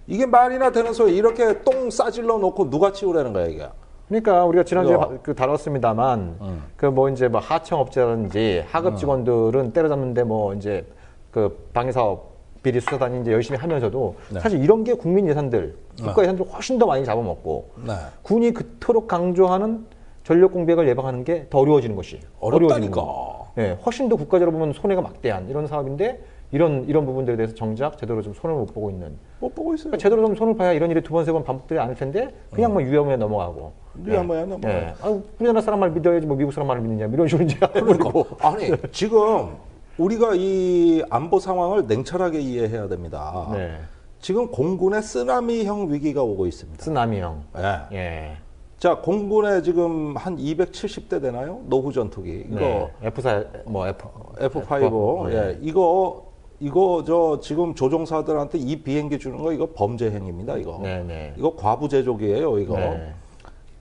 이게 말이나 되는 소리 이렇게 똥 싸질러 놓고 누가 치우라는 거야 이게? 그러니까 우리가 지난주에 다뤘습니다만 그 뭐 이제 뭐 하청 업체라든지 하급 직원들은 때려잡는데 뭐 이제 그 방위사업 비리 수사단이 이제 열심히 하면서도 사실 이런 게 국민 예산들, 국가 예산들 훨씬 더 많이 잡아먹고 군이 그토록 강조하는 전력 공백을 예방하는 게 더 어려워지는 것이 어렵다니까. 네, 훨씬 더 국가적으로 보면 손해가 막대한 이런 사업인데 이런 부분들에 대해서 정작 제대로 좀 손을 못 보고 있는. 못 보고 있어요. 그러니까 제대로 좀 손을 봐야 이런 일이 두 번, 세 번 반복되지 않을 텐데 그냥 뭐 유야무야 넘어가고. 유야무야 넘어가고. 네. 우리나라 사람 말 믿어야지 뭐 미국 사람 말을 믿느냐 이런 식으로 이제 해버리고. 아니 지금 우리가 이 안보 상황을 냉철하게 이해해야 됩니다. 네. 지금 공군의 쓰나미형 위기가 오고 있습니다. 쓰나미형. 예. 예. 자, 공군에 지금 한 270대 되나요? 노후 전투기. 이거 네. F4 뭐 F5. 예. 이거 저 지금 조종사들한테 이 비행기 주는 거 이거 범죄 행위입니다. 이거. 네네. 이거 과부 제조기예요. 이거. 네.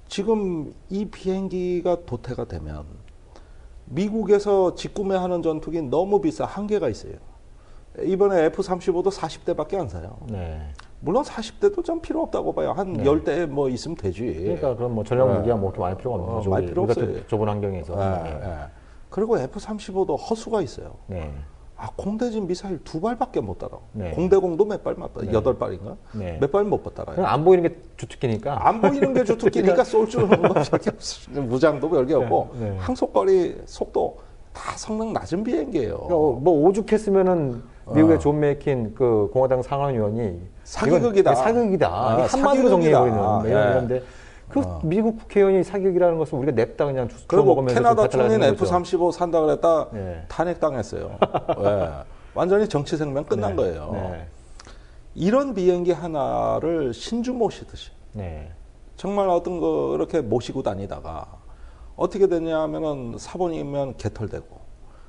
지금 이 비행기가 도태가 되면 미국에서 직구매하는 전투기 너무 비싸. 한계가 있어요. 이번에 F-35도 40대밖에 안 사요. 네. 물론 40대도 좀 필요 없다고 봐요. 한 10대 뭐 있으면 되지. 그러니까 그럼 뭐 전략 무기가 뭐 그렇게 많이 필요가 없는 거죠. 많이 필요 없어요. 좁은 환경에서. 그리고 F-35도 허수가 있어요. 네. 공대진 미사일 2발밖에 못 달아. 네. 공대공도 몇 발 못 달아. 8발인가? 네. 몇 발 못 달아요. 그냥 안 보이는 게 주특기니까. 안 보이는 게 주특기니까 쏠 줄은 별게 없어. 무장도 별게 없고 네. 항속거리 속도 다 성능 낮은 비행기예요. 그러니까 뭐 오죽했으면은 미국의 존 맥킨 그 공화당 상원 의원이 사기극이다. 사기극이다. 한마디로 정리해버리는 이런데 그 미국 국회의원이 사기극이라는 것을 우리가 냅다 그냥 그리고 캐나다 총리는 F-35 산다 그랬다 탄핵당했어요. 완전히 정치 생명 끝난 거예요. 이런 비행기 하나를 신주 모시듯이 정말 어떤 거 이렇게 모시고 다니다가 어떻게 되냐 하면은 사본이면 개털되고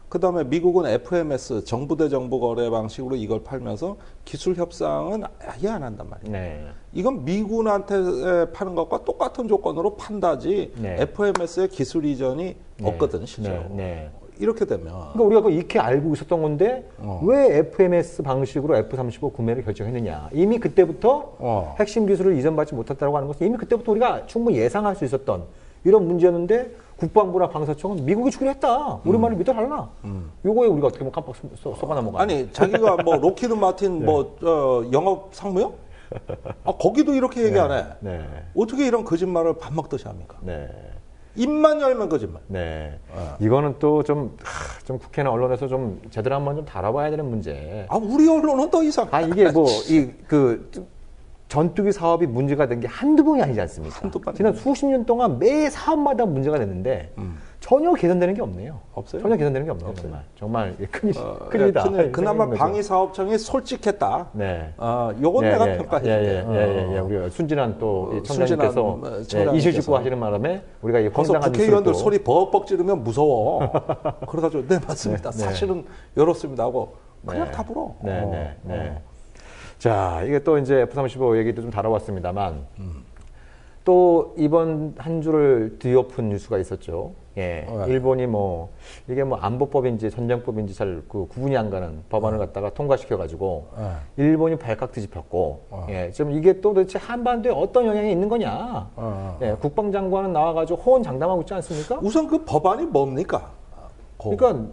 그 다음에 미국은 FMS 정부 대 정부 거래 방식으로 이걸 팔면서 기술 협상은 아예 안 한단 말이에요. 이건 미군한테 파는 것과 똑같은 조건으로 판다지 FMS의 기술 이전이 없거든 실제로. 이렇게 되면 그러니까 우리가 그 익히 알고 있었던 건데 왜 FMS 방식으로 F-35 구매를 결정했느냐. 이미 그때부터 핵심 기술을 이전받지 못했다고 하는 것은 이미 그때부터 우리가 충분히 예상할 수 있었던 이런 문제였는데 국방부나 방사청은 미국이 주기로 했다. 우리 말을 믿어달라. 요거에 우리가 어떻게 보면 깜빡 속아 넘어가. 아니 자기가 뭐 로키드 마틴 뭐 영업 상무요? 거기도 이렇게 얘기 안 해. 어떻게 이런 거짓말을 밥 먹듯이 합니까? 입만 열면 거짓말. 이거는 또 좀 국회나 언론에서 좀 제대로 한번 좀 다뤄봐야 되는 문제. 우리 언론은 더 이상. 이게 뭐 전투기 사업이 문제가 된 게 한두 번이 아니지 않습니까? 지난 수십 년 동안 매 사업마다 문제가 됐는데 전혀 개선되는 게 없네요. 없어요? 전혀 개선되는 게 없네요. 정말 큰일이다. 그나마 방위사업청이 솔직했다. 요건 내가 평가해줄게. 우리가 순진한 또 청장님께서 이실직고 하시는 바람에 우리가 이 황당한 국회의원들 소리 벅벅 지르면 무서워. 그래가지고 네 맞습니다. 사실은 이렇습니다 하고 그냥 다 불어. 자, 이게 또 이제 F-35 얘기도 좀 다뤄봤습니다만, 또 이번 한 주를 뒤엎은 뉴스가 있었죠. 일본이 이게 안보법인지 전쟁법인지 잘 구분이 안 가는 법안을 갖다가 통과시켜가지고, 일본이 발칵 뒤집혔고, 지금 이게 또 도대체 한반도에 어떤 영향이 있는 거냐. 국방장관은 나와가지고 호언장담하고 있지 않습니까? 우선 그 법안이 뭡니까? 그러니까,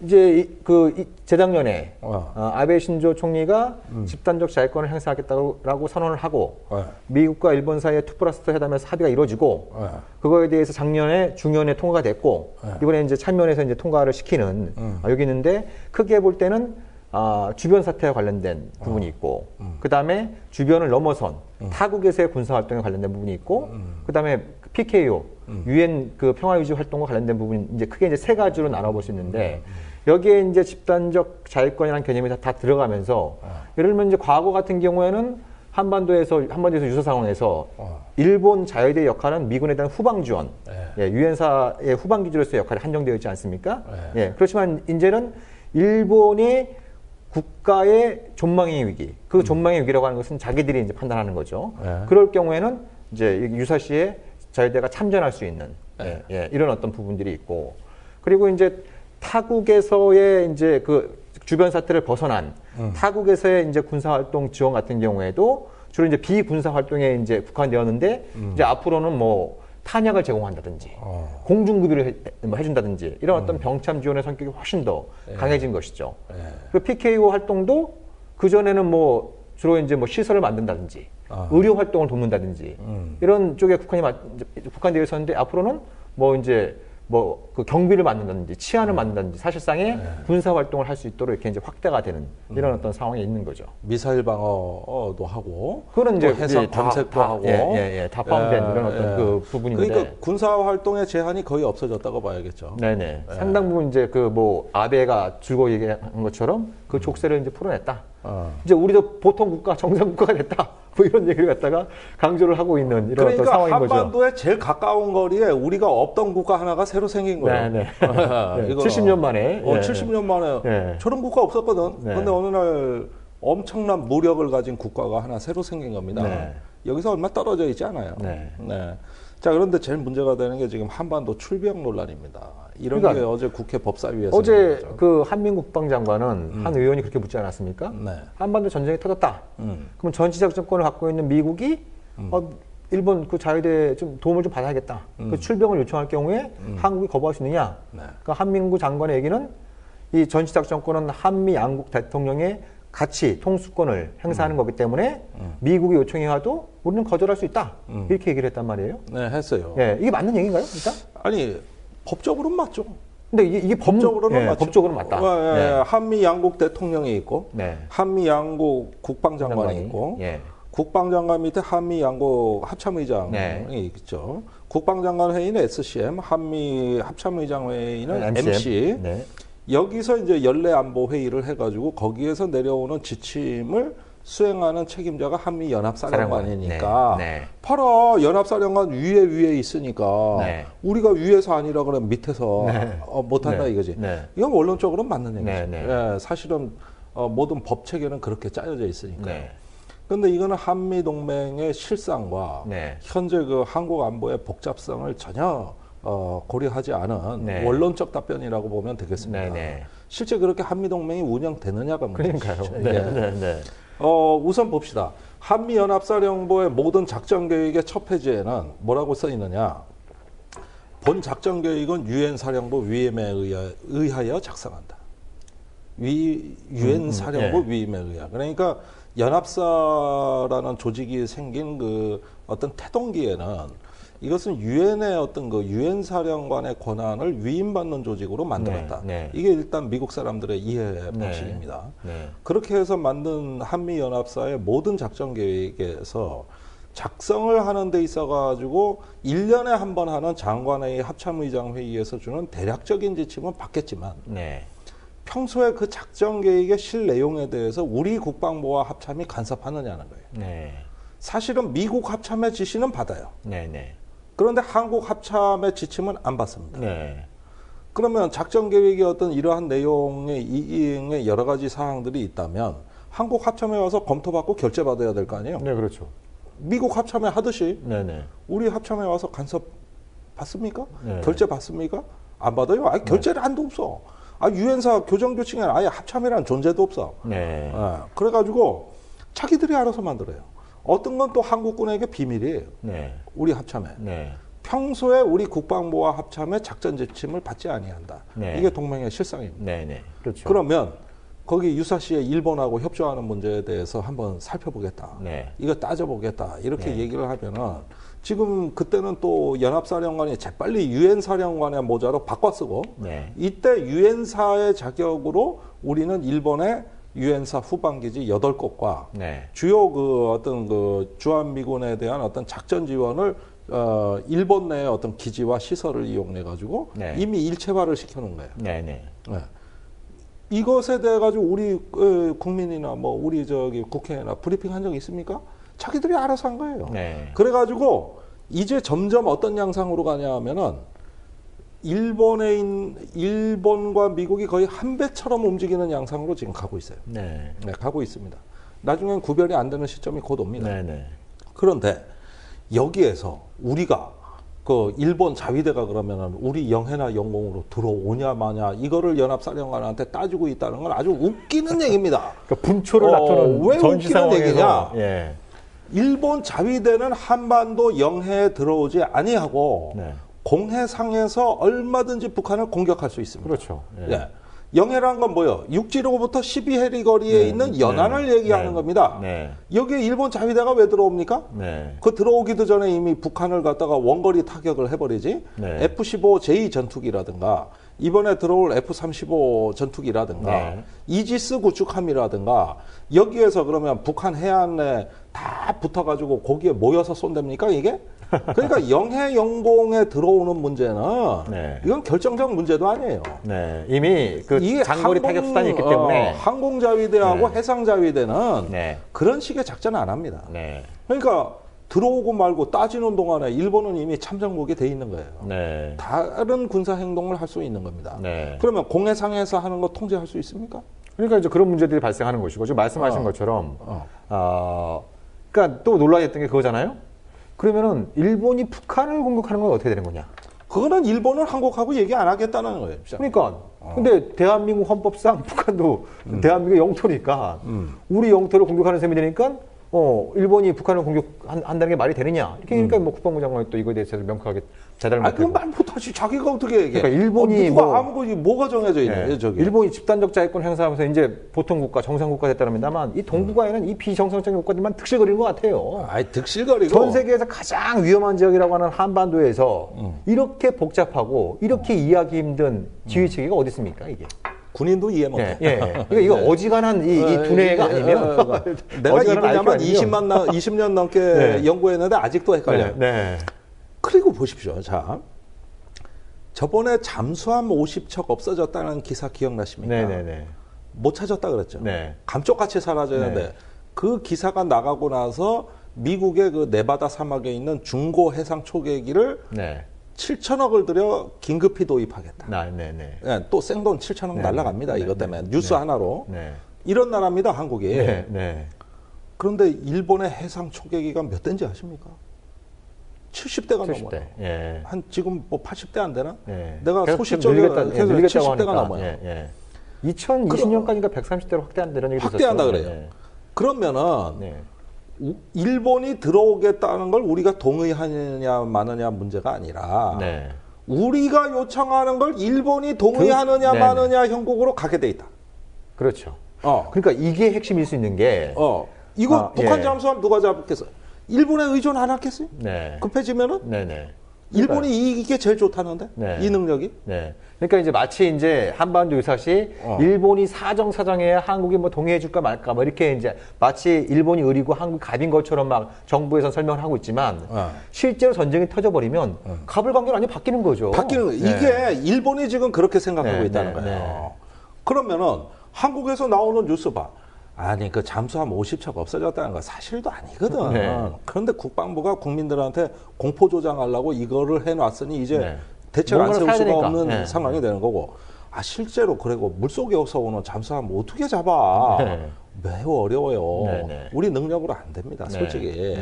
이제 재작년에 아베 신조 총리가 집단적 자위권을 행사하겠다고 선언을 하고 미국과 일본 사이의 2+2 회담에서 합의가 이루어지고 그거에 대해서 작년에 중연에 통과가 됐고 이번에 이제 참여해서 이제 통과를 시키는 여기 있는데 크게 볼 때는 주변 사태와 관련된 부분이 있고 그 다음에 주변을 넘어선 타국에서의 군사 활동에 관련된 부분이 있고 그 다음에 PKO 유엔 그 평화 유지 활동과 관련된 부분이 이제 크게 이제 세 가지로 나눠볼 수 있는데 여기에 이제 집단적 자위권이라는 개념이 다 들어가면서 예를 들면 이제 과거 같은 경우에는 한반도에서 유사 상황에서 일본 자위대의 역할은 미군에 대한 후방 지원, 유엔사의 후방 기지로서의 역할이 한정되어 있지 않습니까? 그렇지만 이제는 일본이 국가의 존망의 위기, 그 존망의 위기라고 하는 것은 자기들이 이제 판단하는 거죠. 그럴 경우에는 이제 유사시에 자위대가 참전할 수 있는 이런 어떤 부분들이 있고, 그리고 이제 타국에서의 이제 그 주변 사태를 벗어난 타국에서의 이제 군사 활동 지원 같은 경우에도 주로 이제 비군사 활동에 이제 국한되었는데 이제 앞으로는 탄약을 제공한다든지 공중급유를 해준다든지 이런 어떤 병참 지원의 성격이 훨씬 더 강해진 것이죠. 그 PKO 활동도 그 전에는 뭐 주로 이제 뭐 시설을 만든다든지 의료 활동을 돕는다든지 이런 쪽에 국한되어 있었는데 앞으로는 뭐 이제 뭐 그 경비를 만든다든지 치안을 만든다든지 사실상의 군사 활동을 할 수 있도록 이렇게 이제 확대가 되는 이런 어떤 상황에 있는 거죠. 미사일 방어도 하고, 그런 이제 해상 검색도 하고, 다 포함된 이런 어떤 그 부분인데. 그러니까 군사 활동의 제한이 거의 없어졌다고 봐야겠죠. 네네. 상당 부분 이제 그 뭐 아베가 줄고 얘기한 것처럼 그 족쇄를 이제 풀어냈다. 이제 우리도 보통 국가, 정상 국가가 됐다. 뭐 이런 얘기를 갖다가 강조를 하고 있는 이런 그러니까 어떤 상황인 거죠. 한반도에 제일 가까운 거리에 우리가 없던 국가 하나가 새로 생긴 거예요. 네네. 70년 만에. 70년 만에 저런 국가 없었거든. 그런데 어느 날 엄청난 무력을 가진 국가가 하나 새로 생긴 겁니다. 여기서 얼마 떨어져 있지 않아요. 자, 그런데 제일 문제가 되는 게 지금 한반도 출병 논란입니다. 이런 게 어제 국회 법사위에서 어제 그 한민국 국방장관은 한 의원이 그렇게 묻지 않았습니까? 한반도 전쟁이 터졌다. 그럼 전시작전권을 갖고 있는 미국이 일본 그 자위대에 좀 도움을 좀 받아야겠다. 그 출병을 요청할 경우에 한국이 거부할 수 있느냐? 그러니까 한민국 장관의 얘기는 이 전시작전권은 한미 양국 대통령의 같이 통수권을 행사하는 거기 때문에 미국이 요청이 와도 우리는 거절할 수 있다. 이렇게 얘기를 했단 말이에요. 네, 했어요. 이게 맞는 얘기인가요, 일단? 아니, 법적으로는 맞죠. 근데 이게 법적으로는 맞죠. 법적으로는 맞다. 한미 양국 대통령이 있고, 한미 양국 국방장관이 있고, 국방장관 밑에 한미 양국 합참의장이 있죠. 국방장관 회의는 SCM, 한미 합참의장 회의는 MC. 여기서 이제 연례 안보 회의를 해가지고 거기에서 내려오는 지침을 수행하는 책임자가 한미 연합사령관이니까 바로 연합사령관 위에 있으니까 우리가 위에서 아니라 그러면 밑에서 못한다 이거지. 이건 원론적으로 맞는 얘기죠. 사실은 모든 법 체계는 그렇게 짜여져 있으니까. 그런데 이거는 한미 동맹의 실상과 현재 그 한국 안보의 복잡성을 전혀 고려하지 않은 원론적 답변이라고 보면 되겠습니다. 실제 그렇게 한미동맹이 운영되느냐가 문제죠. 그러니까요. 우선 봅시다. 한미연합사령부의 모든 작전계획의 첫 페이지에는 뭐라고 써 있느냐. 본 작전계획은 유엔사령부 위임에 의하여 작성한다. 유엔사령부 위임에 의하여. 그러니까 연합사라는 조직이 생긴 그 어떤 태동기에는 이것은 유엔의 어떤 그 유엔 사령관의 권한을 위임받는 조직으로 만들었다. 이게 일단 미국 사람들의 이해 방식입니다. 그렇게 해서 만든 한미 연합사의 모든 작전 계획에서 작성을 하는 데 있어 가지고 1년에 한 번 하는 장관회의 합참의장 회의에서 주는 대략적인 지침은 받겠지만 평소에 그 작전 계획의 실 내용에 대해서 우리 국방부와 합참이 간섭하느냐는 거예요. 사실은 미국 합참의 지시는 받아요. 그런데 한국 합참의 지침은 안 받습니다. 그러면 작전 계획의 어떤 이러한 내용의 이행의 여러 가지 사항들이 있다면 한국 합참에 와서 검토받고 결재받아야 될 거 아니에요? 그렇죠. 미국 합참에 하듯이 우리 합참에 와서 간섭 받습니까? 결재 받습니까? 안 받아요. 결재를 한도 없어. 유엔사 교정교칙에는 아예 합참이라는 존재도 없어. 그래가지고 자기들이 알아서 만들어요. 어떤 건 또 한국군에게 비밀이에요. 우리 합참에. 평소에 우리 국방부와 합참의 작전 지침을 받지 아니한다. 이게 동맹의 실상입니다. 그렇죠. 그러면 거기 유사시에 일본하고 협조하는 문제에 대해서 한번 살펴보겠다. 이거 따져보겠다. 이렇게 얘기를 하면은 지금 그때는 또 연합사령관이 재빨리 유엔사령관의 모자로 바꿔 쓰고 이때 유엔사의 자격으로 우리는 일본의 유엔사 후방기지 8곳과 주요 그 어떤 그 주한미군에 대한 어떤 작전 지원을 일본 내의 어떤 기지와 시설을 이용해 가지고 이미 일체화를 시켜놓은 거예요. 이것에 대해 가지고 우리 국민이나 뭐 우리 저기 국회나 브리핑 한 적 있습니까? 자기들이 알아서 한 거예요. 그래 가지고 이제 점점 어떤 양상으로 가냐 하면은 일본과 미국이 거의 한 배처럼 움직이는 양상으로 지금 가고 있어요. 가고 있습니다. 나중엔 구별이 안 되는 시점이 곧 옵니다. 그런데 여기에서 우리가 그 일본 자위대가 그러면은 우리 영해나 영공으로 들어오냐 마냐 이거를 연합사령관한테 따지고 있다는 건 아주 웃기는 얘기입니다. 그러니까 분초를 나타내는 왜 웃기는 얘기냐? 일본 자위대는 한반도 영해에 들어오지 아니하고 공해상에서 얼마든지 북한을 공격할 수 있습니다. 그렇죠. 영해라는 건 뭐예요? 육지로부터 12해리 거리에 있는 연안을 얘기하는 겁니다. 여기에 일본 자위대가 왜 들어옵니까? 그 들어오기도 전에 이미 북한을 갖다가 원거리 타격을 해버리지. F-15J 전투기라든가 이번에 들어올 F-35 전투기라든가 이지스 구축함이라든가 여기에서 그러면 북한 해안에 다 붙어가지고 거기에 모여서 쏜답니까 이게? 그러니까 영해 영공에 들어오는 문제는 이건 결정적 문제도 아니에요. 이미 그 장거리 타격 수단이 있기 때문에 항공자위대하고 해상자위대는 그런 식의 작전을 안 합니다. 그러니까 들어오고 말고 따지는 동안에 일본은 이미 참전국이 돼 있는 거예요. 다른 군사 행동을 할 수 있는 겁니다. 그러면 공해상에서 하는 거 통제할 수 있습니까? 그러니까 이제 그런 문제들이 발생하는 것이고 지금 말씀하신 것처럼 그러니까 또 논란이 됐던 게 그거잖아요. 그러면은 일본이 북한을 공격하는 건 어떻게 되는 거냐? 그거는 일본은 한국하고 얘기 안 하겠다는 거예요. 그러니까 근데 대한민국 헌법상 북한도 대한민국 영토니까 우리 영토를 공격하는 셈이 되니까 일본이 북한을 공격한다는 게 말이 되느냐? 이렇게 그러니까 뭐 국방부 장관이 또 이거에 대해서 명확하게 대답을 못하고. 그건 말 못하지. 자기가 어떻게 얘기해? 그러니까 일본이 뭐가 정해져 있는 저기. 일본이 집단적 자위권 행사하면서 이제 보통 국가, 정상 국가 됐다면 이 동북아에는 이 비정상적인 국가들만 득실거리는 것 같아요. 득실거리고. 전 세계에서 가장 위험한 지역이라고 하는 한반도에서 이렇게 복잡하고 이렇게 이해하기 힘든 지휘 체계가 어디 있습니까 이게? 군인도 이해 못해. 그러니까 이거 어지간한 이 두뇌가 아니면 내가 이 분야만 20년 넘게 연구했는데 아직도 헷갈려요. 그리고 보십시오. 자, 저번에 잠수함 50척 없어졌다는 기사 기억나십니까? 못 찾았다 그랬죠. 감쪽같이 사라졌는데 그 기사가 나가고 나서 미국의 그 네바다 사막에 있는 중고 해상 초계기를 7천억을 들여 긴급히 도입하겠다. 또 생돈 7천억 날라갑니다. 이것 때문에. 뉴스 하나로. 이런 나라입니다. 한국이. 그런데 일본의 해상 초계기가 몇 대인지 아십니까? 70대가 넘어요. 한 지금 뭐 80대 안 되나? 내가 소식적으로 계속 70대가 넘어요. 2020년까지가 130대로 확대한다는 얘기도 확대한다 그래요. 그러면은 일본이 들어오겠다는 걸 우리가 동의하느냐 마느냐 문제가 아니라 우리가 요청하는 걸 일본이 동의하느냐 마느냐 형국으로 가게 돼 있다. 그렇죠. 그러니까 이게 핵심일 수 있는 게 이거 북한 잠수함 누가 잡겠어요? 일본에 의존 안 하겠어요? 급해지면은 일본이 이게 제일 좋다는데 이 능력이. 그러니까 이제 마치 이제 한반도 유사시 일본이 사정사정해야 한국이 뭐 동의해줄까 말까 뭐 이렇게 이제 마치 일본이 의리고 한국이 갑인 것처럼 막 정부에서 설명을 하고 있지만 실제로 전쟁이 터져버리면 갑을 관계는 완전히 바뀌는 거죠. 바뀌는 이게 일본이 지금 그렇게 생각하고 있다는 거예요. 그러면은 한국에서 나오는 뉴스 봐. 아니 그 잠수함 50척 없어졌다는 거 사실도 아니거든. 그런데 국방부가 국민들한테 공포 조장하려고 이거를 해놨으니 이제 대책 안 세울 수가 없는 상황이 되는 거고. 실제로 그리고 물속에서 오는 잠수함 어떻게 잡아? 매우 어려워요. 우리 능력으로 안 됩니다. 솔직히.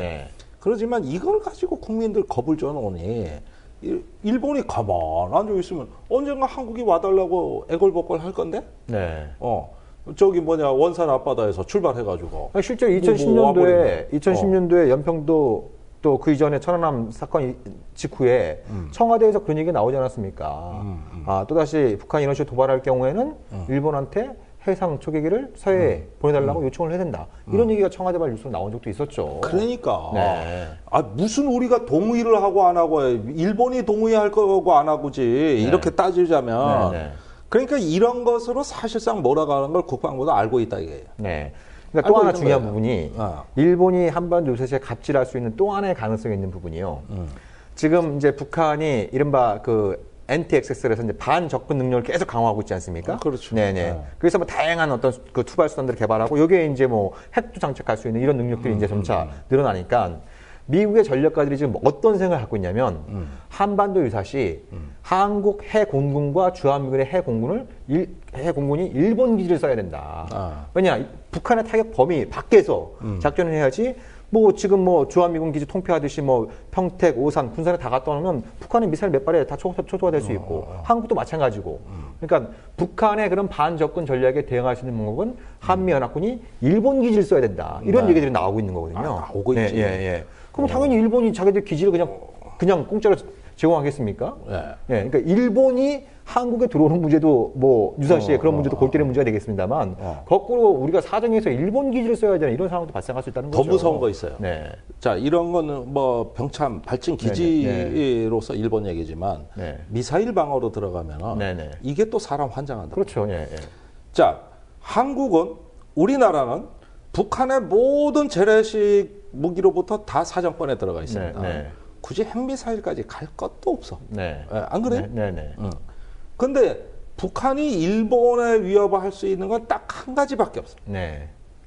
그렇지만 이걸 가지고 국민들 겁을 줘놓으니 일본이 가만 앉아 있으면 언젠가 한국이 와달라고 애걸복걸 할 건데. 저기 원산 앞바다에서 출발해가지고. 실제 2010년도에 연평도 또 그 이전에 천안함 사건 직후에 청와대에서 그런 얘기가 나오지 않았습니까? 또다시 북한이 이런 식으로 도발할 경우에는 일본한테 해상 초계기를 서해에 보내달라고 요청을 해야 된다. 이런 얘기가 청와대 발 뉴스로 나온 적도 있었죠. 그러니까. 무슨 우리가 동의를 하고 안 하고 일본이 동의할 거고 안 하고지 이렇게 따지자면 그러니까 이런 것으로 사실상 몰아가는 걸 국방부도 알고 있다 이게요. 그러니까 또 하나 중요한 부분이 일본이 한반도 유사시에 갑질할 수 있는 또 하나의 가능성이 있는 부분이요. 지금 이제 북한이 이른바 그 NTXS에서 이제 반접근 능력을 계속 강화하고 있지 않습니까? 그렇죠. 그래서 뭐 다양한 어떤 그 투발 수단들을 개발하고 여기에 이제 뭐 핵도 장착할 수 있는 이런 능력들이 이제 점차 늘어나니까 미국의 전략가들이 지금 어떤 생각을 갖고 있냐면 한반도 유사시 한국 해공군과 주한미군의 해공군이 일본 기지를 써야 된다. 왜냐 북한의 타격 범위 밖에서 작전을 해야지. 뭐 지금 뭐 주한미군 기지 통폐하듯이 뭐 평택, 오산, 군산에 다 갔다 오면 북한의 미사일 몇 발에 다 초토화 될 수 있고 한국도 마찬가지고. 그러니까 북한의 그런 반접근 전략에 대응할 수 있는 방법은 한미연합군이 일본 기지를 써야 된다. 이런 얘기들이 나오고 있는 거거든요. 나오고 있지. 그럼 당연히 일본이 자기들 기지를 그냥 공짜로 제공하겠습니까? 그러니까 일본이 한국에 들어오는 문제도 뭐 유사시에 그런 문제도 골 때리는 문제가 되겠습니다만 거꾸로 우리가 사정해서 일본 기지를 써야 되는 이런 상황도 발생할 수 있다는 거죠. 더 무서운 거 있어요. 네. 자, 이런 거는 뭐 병참 발진 기지로서 일본 얘기지만 미사일 방어로 들어가면 이게 또 사람 환장한다. 그렇죠. 자, 한국은 우리나라는 북한의 모든 재래식 무기로부터 다 사정권에 들어가 있습니다. 굳이 핵미사일까지 갈 것도 없어. 안 그래요? 근데 북한이 일본에 위협할 수 있는 건 딱 한 가지밖에 없어.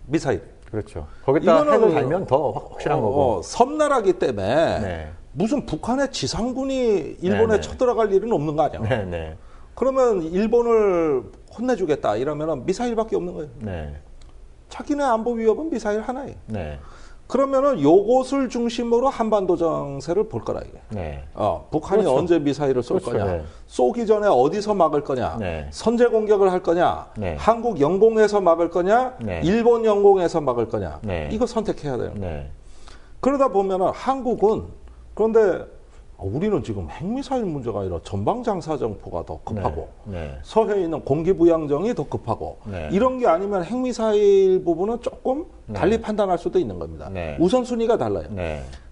미사일. 그렇죠. 거기다 핵을 달면 더 확실한 거고. 섬나라기 때문에 무슨 북한의 지상군이 일본에 쳐들어갈 일은 없는 거 아니야. 그러면 일본을 혼내주겠다 이러면 미사일밖에 없는 거예요. 자기네 안보 위협은 미사일 하나예요. 그러면은 요것을 중심으로 한반도 정세를 볼 거라 이게. 북한이 그렇죠. 언제 미사일을 쏠 거냐, 쏘기 전에 어디서 막을 거냐, 선제 공격을 할 거냐, 한국 영공에서 막을 거냐, 일본 영공에서 막을 거냐, 이거 선택해야 돼요. 그러다 보면은 한국은 그런데 우리는 지금 핵미사일 문제가 아니라 전방장사정포가 더 급하고 서해에 있는 공기부양정이 더 급하고 이런 게 아니면 핵미사일 부분은 조금 달리 판단할 수도 있는 겁니다. 우선순위가 달라요.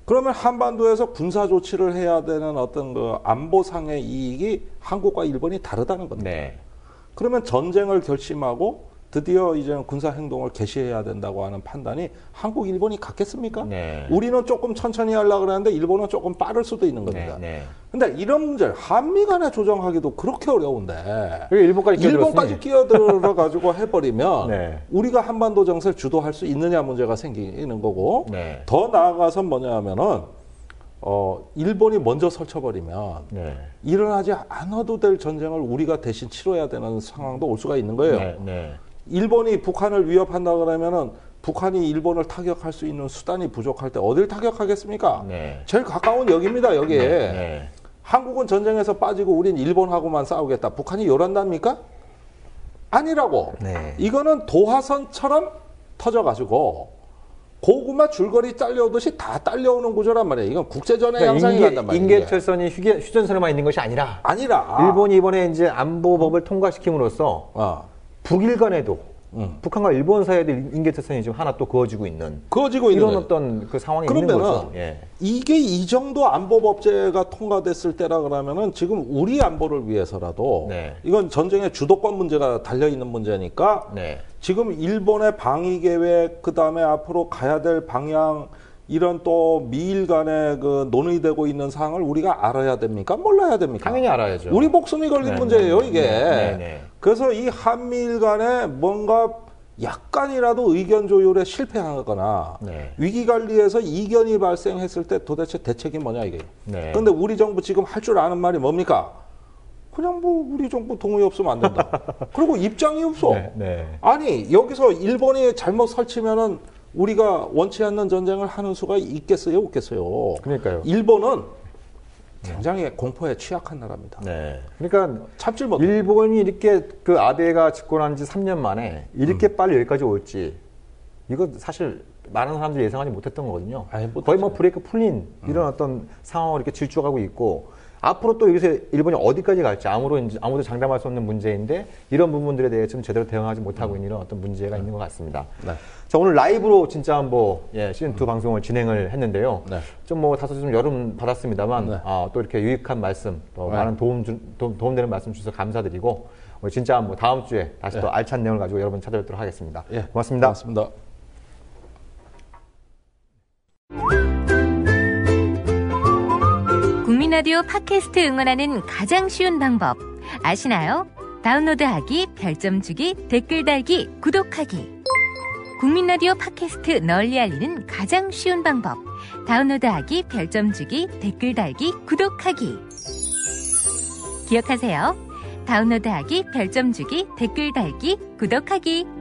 그러면 한반도에서 군사 조치를 해야 되는 어떤 그 안보상의 이익이 한국과 일본이 다르다는 겁니다. 그러면 전쟁을 결심하고 드디어 이제는 군사 행동을 개시해야 된다고 하는 판단이 한국, 일본이 같겠습니까? 우리는 조금 천천히 하려고 그러는데 일본은 조금 빠를 수도 있는 겁니다. 근데 이런 문제를 한미 간에 조정하기도 그렇게 어려운데 일본까지 끼어들어 가지고 해버리면 우리가 한반도 정세를 주도할 수 있느냐 문제가 생기는 거고 더 나아가서 뭐냐 하면은 일본이 먼저 설쳐버리면 일어나지 않아도 될 전쟁을 우리가 대신 치러야 되는 상황도 올 수가 있는 거예요. 일본이 북한을 위협한다 그러면은 북한이 일본을 타격할 수 있는 수단이 부족할 때 어딜 타격하겠습니까? 제일 가까운 여기입니다. 여기에. 한국은 전쟁에서 빠지고 우린 일본하고만 싸우겠다. 북한이 요란답니까? 아니라고. 이거는 도화선처럼 터져가지고 고구마 줄거리 딸려오듯이 다 딸려오는 구조란 말이에요. 이건 국제전의 양상이 간단 말이에요. 인계철선이 휴전선에만 있는 것이 아니라 일본이 이번에 이제 안보법을 통과시킴으로써 북일 간에도 북한과 일본 사이에도 인계철선이 지금 하나 또 그어지고 있는 이런 어떤 그 상황이 있는 거죠. 이게 이 정도 안보법제가 통과됐을 때라 그러면은 지금 우리 안보를 위해서라도 이건 전쟁의 주도권 문제가 달려 있는 문제니까 지금 일본의 방위 계획 그다음에 앞으로 가야 될 방향 이런 또 미일 간에 그 논의되고 있는 사항을 우리가 알아야 됩니까? 몰라야 됩니까? 당연히 알아야죠. 우리 목숨이 걸린 문제예요, 이게. 그래서 이 한미일 간에 뭔가 약간이라도 의견 조율에 실패하거나 위기 관리에서 이견이 발생했을 때 도대체 대책이 뭐냐 이게. 그런데 우리 정부 지금 할 줄 아는 말이 뭡니까? 그냥 뭐 우리 정부 동의 없으면 안 된다. 그리고 입장이 없어. 아니 여기서 일본이 잘못 설치면은 우리가 원치 않는 전쟁을 하는 수가 있겠어요, 없겠어요? 그러니까요. 일본은 굉장히 공포에 취약한 나라입니다. 그러니까 참질 못해. 일본이 이렇게 그 아베가 집권한 지 3년 만에 이렇게 빨리 여기까지 올지 이거 사실 많은 사람들이 예상하지 못했던 거거든요. 거의 뭐 브레이크 풀린 이런 어떤 상황을 이렇게 질주하고 있고 앞으로 또 여기서 일본이 어디까지 갈지 아무도 장담할 수 없는 문제인데 이런 부분들에 대해 좀 제대로 대응하지 못하고 있는 이런 어떤 문제가 있는 것 같습니다. 자, 오늘 라이브로 진짜 한번 시즌2 방송을 진행을 했는데요. 좀 뭐 다소 좀 여름 받았습니다만 또 이렇게 유익한 말씀, 또 많은 도움되는 말씀 주셔서 감사드리고 진짜 뭐 다음 주에 다시 또 알찬 내용을 가지고 여러분 찾아뵙도록 하겠습니다. 고맙습니다. 고맙습니다. 국민라디오 팟캐스트 응원하는 가장 쉬운 방법 아시나요? 다운로드하기, 별점 주기, 댓글 달기, 구독하기. 국민라디오 팟캐스트 널리 알리는 가장 쉬운 방법 다운로드하기, 별점 주기, 댓글 달기, 구독하기. 기억하세요. 다운로드하기, 별점 주기, 댓글 달기, 구독하기.